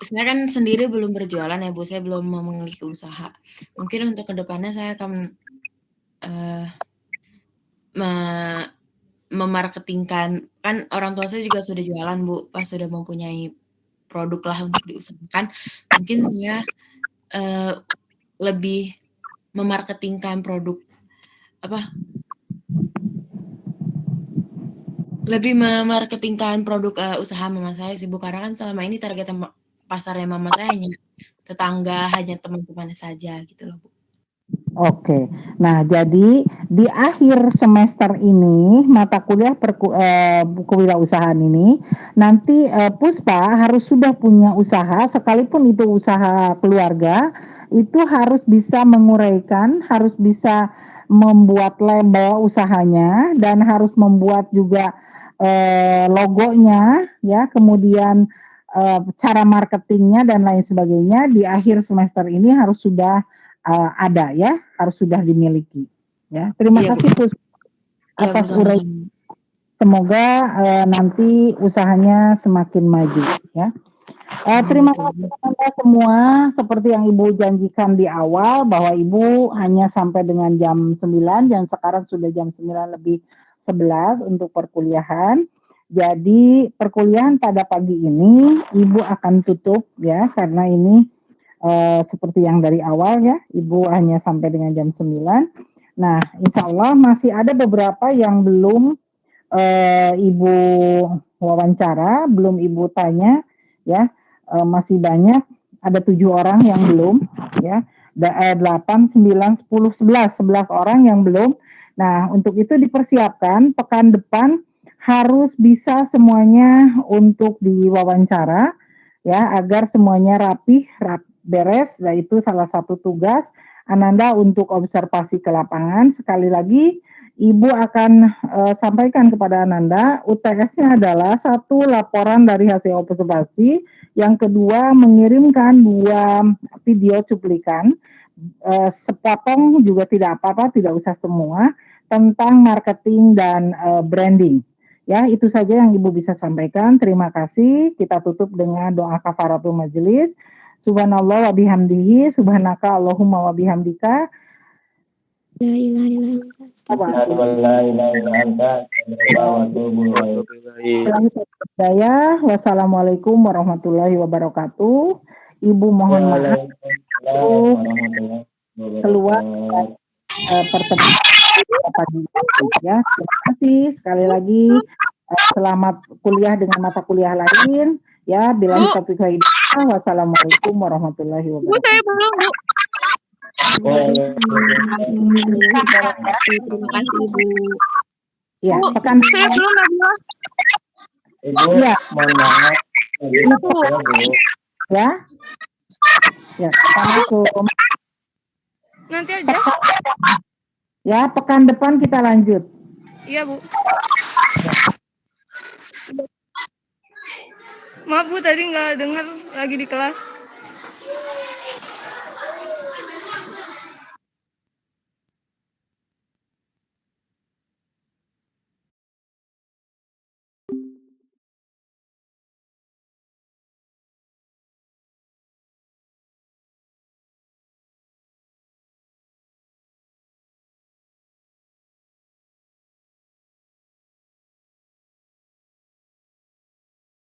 [SPEAKER 7] Saya kan sendiri belum berjualan ya, Bu. Saya belum memiliki usaha. Mungkin untuk kedepannya saya akan memarketingkan, kan orang tua saya juga sudah jualan, Bu. Pas sudah mempunyai produk lah untuk diusahakan, mungkin saya lebih memarketingkan produk usaha mama saya sih, Bu. Karena kan selama ini target pasarnya mama saya hanya tetangga, hanya teman-teman saja gitu loh, Bu.
[SPEAKER 1] Oke, nah jadi di akhir semester ini mata kuliah kewirausahaan ini nanti Puspa harus sudah punya usaha, sekalipun itu usaha keluarga, itu harus bisa menguraikan, harus bisa membuat label usahanya dan harus membuat juga logonya, ya, kemudian cara marketingnya dan lain sebagainya di akhir semester ini harus sudah ada ya, harus sudah dimiliki. Ya, terima kasih Pus atas uraian. Semoga nanti usahanya semakin maju. Ya. Terima kasih Anda semua. Seperti yang Ibu janjikan di awal bahwa Ibu hanya sampai dengan jam 9 dan sekarang sudah jam 9:11 untuk perkuliahan. Jadi perkuliahan pada pagi ini Ibu akan tutup ya, karena ini seperti yang dari awal ya, Ibu hanya sampai dengan jam 9. Nah, insya Allah masih ada beberapa yang belum Ibu wawancara, belum Ibu tanya, ya, masih banyak, ada 7 orang yang belum, ya, 8, 9, 10, 11 orang yang belum. Nah, untuk itu dipersiapkan pekan depan harus bisa semuanya untuk diwawancara, ya, agar semuanya rapih, beres. Nah, itu salah satu tugas Ananda untuk observasi ke lapangan. Sekali lagi, Ibu akan sampaikan kepada Ananda, UTS-nya adalah 1 laporan dari hasil observasi, yang kedua mengirimkan 2 video cuplikan, sepotong juga tidak apa-apa, tidak usah semua, tentang marketing dan branding. Ya, itu saja yang Ibu bisa sampaikan. Terima kasih. Kita tutup dengan doa kafaratul majelis. Subhanallah wa bihamdihi, subhanaka Allahumma wa bihamdika.
[SPEAKER 9] La ilaha
[SPEAKER 1] illallah. Wassalamualaikum warahmatullahi wabarakatuh. Ibu mohon maaf keluar pertemuan ya. Terima kasih sekali lagi. Selamat kuliah dengan mata kuliah lain ya. Billahi taufiq wal hidayah. Wassalamualaikum warahmatullahi wabarakatuh.
[SPEAKER 8] Bu, saya belum, Bu.
[SPEAKER 9] Terima kasih Bu.
[SPEAKER 1] Ya,
[SPEAKER 8] Bu,
[SPEAKER 1] pekan
[SPEAKER 8] saya belum, Nabila.
[SPEAKER 1] Ibu, ya, mohon maaf. Ya. Ya, assalamualaikum.
[SPEAKER 8] Nanti aja.
[SPEAKER 1] Ya, pekan depan kita lanjut.
[SPEAKER 8] Iya, Bu. Maaf Bu, tadi nggak dengar lagi di kelas.